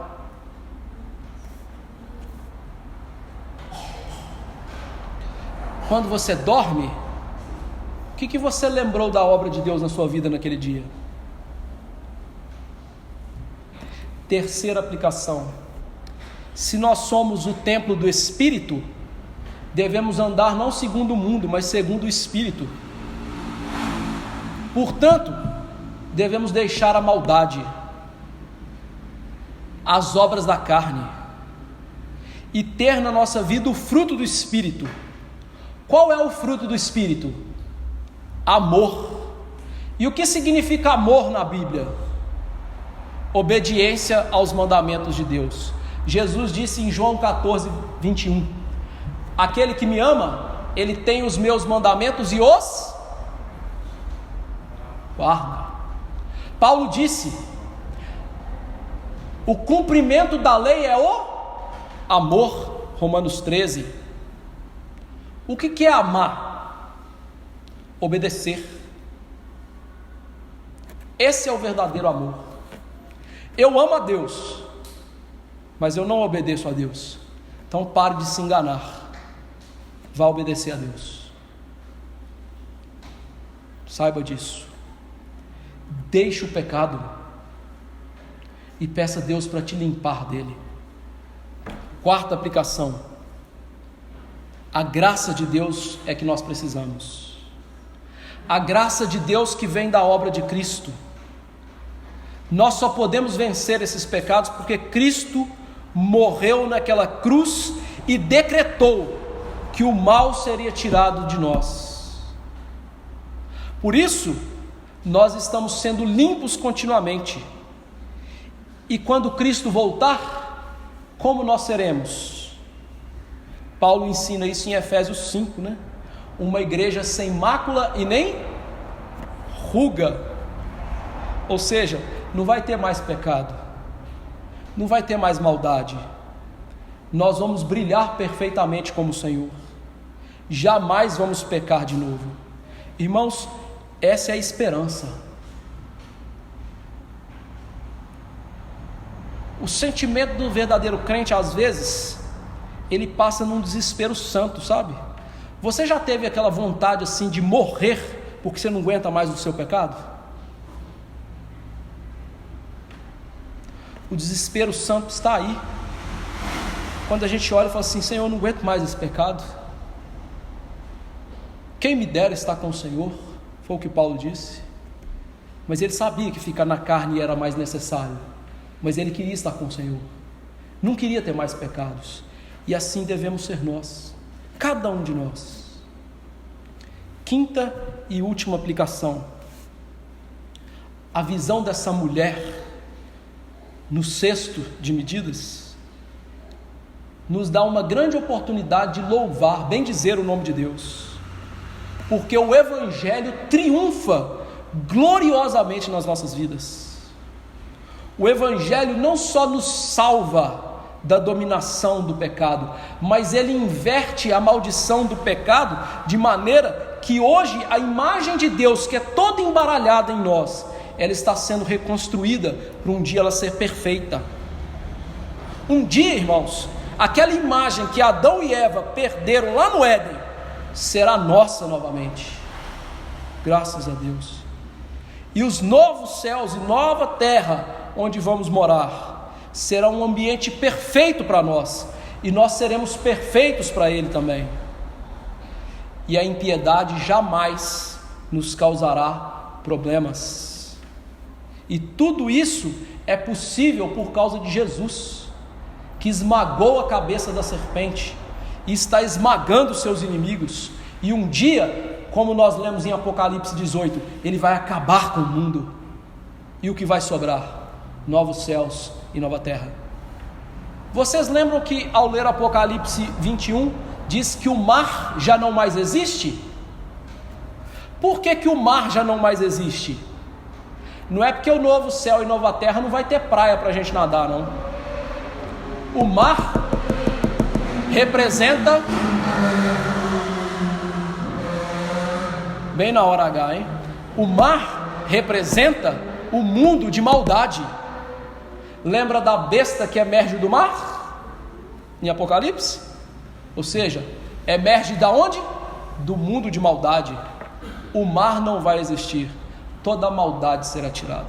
Quando você dorme, o que você lembrou da obra de Deus na sua vida naquele dia? Terceira aplicação: se nós somos o templo do Espírito, devemos andar não segundo o mundo, mas segundo o Espírito. Portanto, devemos deixar a maldade. as obras da carne e ter na nossa vida o fruto do Espírito. Qual é o fruto do Espírito? Amor. E o que significa amor na Bíblia? Obediência aos mandamentos de Deus. Jesus disse em João 14, 21, aquele que me ama, ele tem os meus mandamentos e os guarda. Paulo disse, o cumprimento da lei é o amor, Romanos 13. O que é amar? Obedecer. Esse é o verdadeiro amor. Eu amo a Deus, mas eu não obedeço a Deus. Então pare de se enganar. Vá obedecer a Deus. Saiba disso. Deixe o pecado e peça a Deus para te limpar dele. Quarta aplicação: a graça de Deus é que nós precisamos. A graça de Deus que vem da obra de Cristo. Nós só podemos vencer esses pecados porque Cristo morreu naquela cruz e decretou que o mal seria tirado de nós. Por isso, nós estamos sendo limpos continuamente. E quando Cristo voltar, como nós seremos? Paulo ensina isso em Efésios 5, né? Uma igreja sem mácula e nem ruga. Ou seja, não vai ter mais pecado, não vai ter mais maldade. Nós vamos brilhar perfeitamente como o Senhor. Jamais vamos pecar de novo. Irmãos, essa é a esperança. O sentimento do verdadeiro crente, às vezes, ele passa num desespero santo, sabe? Você já teve aquela vontade assim de morrer porque você não aguenta mais o seu pecado? O desespero santo está aí. Quando a gente olha e fala assim: Senhor, eu não aguento mais esse pecado. Quem me dera estar com o Senhor, foi o que Paulo disse. Mas ele sabia que ficar na carne era mais necessário. Mas ele queria estar com o Senhor. Não queria ter mais pecados. E assim devemos ser nós, cada um de nós. Quinta e última aplicação: a visão dessa mulher no cesto de medidas nos dá uma grande oportunidade de louvar, bem dizer o nome de Deus, porque o Evangelho triunfa gloriosamente nas nossas vidas. O Evangelho não só nos salva da dominação do pecado, mas ele inverte a maldição do pecado de maneira que hoje a imagem de Deus, que é toda embaralhada em nós, ela está sendo reconstruída para um dia ela ser perfeita. Um dia, irmãos, aquela imagem que Adão e Eva perderam lá no Éden será nossa novamente, graças a Deus. E os novos céus e nova terra onde vamos morar será um ambiente perfeito para nós, e nós seremos perfeitos para Ele também. E a impiedade jamais nos causará problemas. E tudo isso é possível por causa de Jesus, que esmagou a cabeça da serpente e está esmagando seus inimigos. E um dia, como nós lemos em Apocalipse 18, ele vai acabar com o mundo. E o que vai sobrar? Novos céus e nova terra. Vocês lembram que ao ler Apocalipse 21 diz que o mar já não mais existe? Por que o mar já não mais existe? Não é porque o novo céu e nova terra não vai ter praia para a gente nadar, não. O mar representa, bem na hora H, hein? O mar representa o mundo de maldade. Lembra da besta que emerge do mar? Em Apocalipse? Ou seja, emerge da onde? Do mundo de maldade. O mar não vai existir. Toda a maldade será tirada.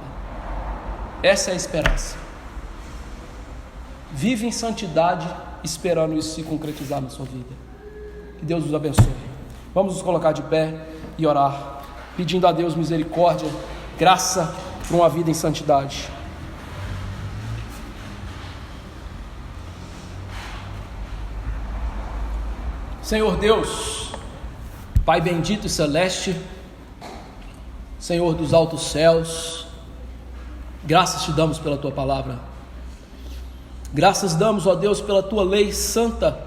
Essa é a esperança. Vive em santidade, esperando isso se concretizar na sua vida. Que Deus nos abençoe. Vamos nos colocar de pé e orar, pedindo a Deus misericórdia, graça para uma vida em santidade. Senhor Deus, Pai bendito e celeste, Senhor dos altos céus, graças te damos pela tua palavra, graças damos, ó Deus, pela tua lei santa,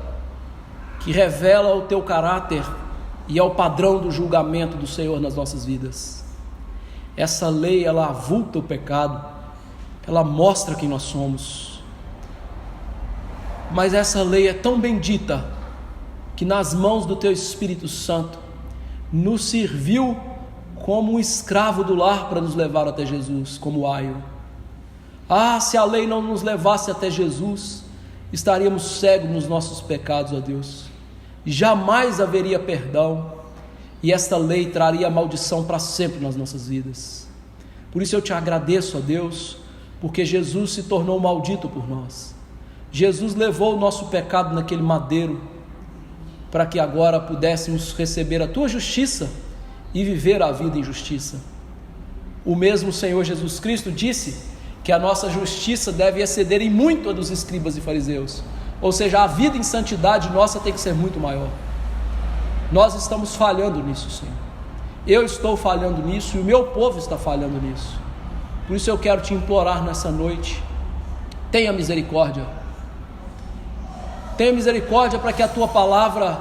que revela o teu caráter e é o padrão do julgamento do Senhor nas nossas vidas. Essa lei, ela avulta o pecado, ela mostra quem nós somos, mas essa lei é tão bendita, que nas mãos do teu Espírito Santo, nos serviu como um escravo do lar para nos levar até Jesus, como aio. Se a lei não nos levasse até Jesus, estaríamos cegos nos nossos pecados, ó Deus, e jamais haveria perdão, e esta lei traria maldição para sempre nas nossas vidas. Por isso eu te agradeço, ó Deus, porque Jesus se tornou maldito por nós. Jesus levou o nosso pecado naquele madeiro, para que agora pudéssemos receber a tua justiça e viver a vida em justiça. O mesmo Senhor Jesus Cristo disse que a nossa justiça deve exceder em muito a dos escribas e fariseus, ou seja, a vida em santidade nossa tem que ser muito maior. Nós estamos falhando nisso, Senhor. Eu estou falhando nisso e o meu povo está falhando nisso. Por isso eu quero te implorar nessa noite, tenha misericórdia. Tenha misericórdia para que a tua palavra,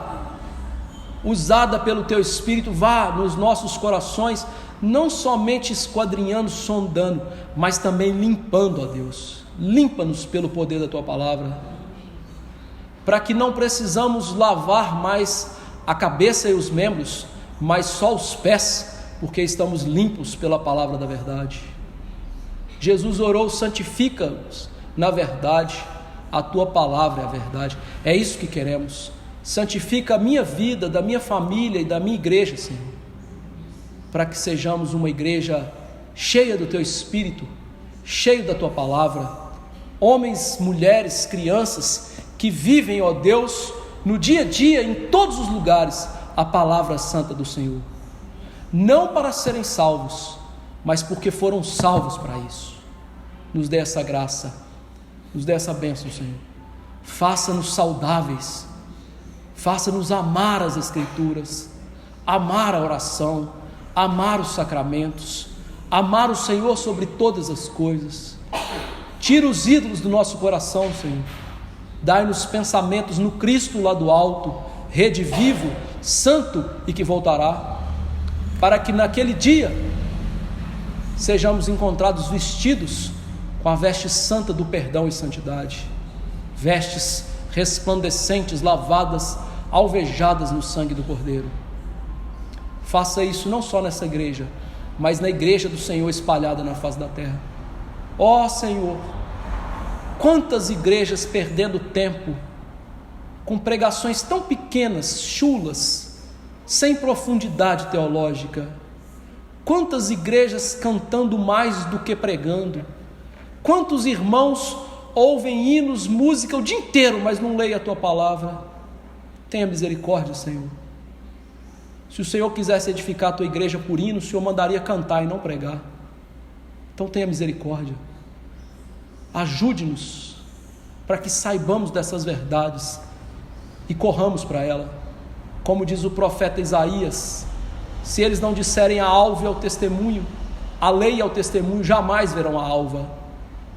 usada pelo teu Espírito, vá nos nossos corações, não somente esquadrinhando, sondando, mas também limpando, ó Deus. Limpa-nos pelo poder da tua palavra, para que não precisamos lavar mais a cabeça e os membros, mas só os pés, porque estamos limpos pela palavra da verdade. Jesus orou: santifica-nos na verdade, a tua palavra é a verdade. É isso que queremos. Santifica a minha vida, da minha família e da minha igreja, Senhor, para que sejamos uma igreja cheia do teu Espírito, cheia da tua palavra, homens, mulheres, crianças que vivem, ó Deus, no dia a dia, em todos os lugares, a palavra santa do Senhor, não para serem salvos, mas porque foram salvos para isso. Nos dê essa graça, nos dê essa bênção, Senhor. Faça-nos saudáveis, faça-nos amar as Escrituras, amar a oração, amar os sacramentos, amar o Senhor sobre todas as coisas. Tira os ídolos do nosso coração, Senhor. Dai-nos pensamentos no Cristo lá do alto, rede vivo, santo e que voltará, para que naquele dia sejamos encontrados vestidos com a veste santa do perdão e santidade, vestes resplandecentes, lavadas, alvejadas no sangue do Cordeiro. Faça isso não só nessa igreja, mas na igreja do Senhor espalhada na face da terra. Ó Senhor, quantas igrejas perdendo tempo com pregações tão pequenas, chulas, sem profundidade teológica. Quantas igrejas cantando mais do que pregando. Quantos irmãos ouvem hinos, música o dia inteiro, mas não leem a tua palavra. Tenha misericórdia, Senhor. Se o Senhor quisesse edificar a tua igreja por hino, o Senhor mandaria cantar e não pregar. Então tenha misericórdia. Ajude-nos para que saibamos dessas verdades e corramos para ela. Como diz o profeta Isaías: se eles não disserem a alva e ao testemunho, a lei e ao testemunho, jamais verão a alva.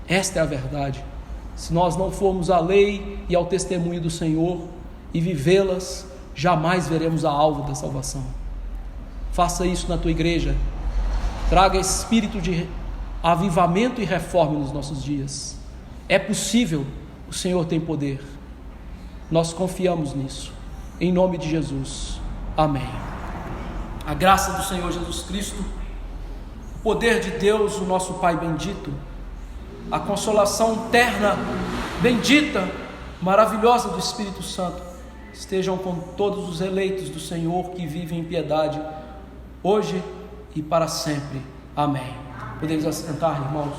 Esta é a verdade. Se nós não formos à lei e ao testemunho do Senhor e vivê-las, jamais veremos a alva da salvação. Faça isso na tua igreja. Traga espírito de avivamento e reforma nos nossos dias. É possível, o Senhor tem poder. Nós confiamos nisso. Em nome de Jesus. Amém. A graça do Senhor Jesus Cristo, o poder de Deus, o nosso Pai bendito, a consolação terna, bendita, maravilhosa do Espírito Santo, estejam com todos os eleitos do Senhor que vivem em piedade, hoje e para sempre. Amém. Podemos assentar, irmãos.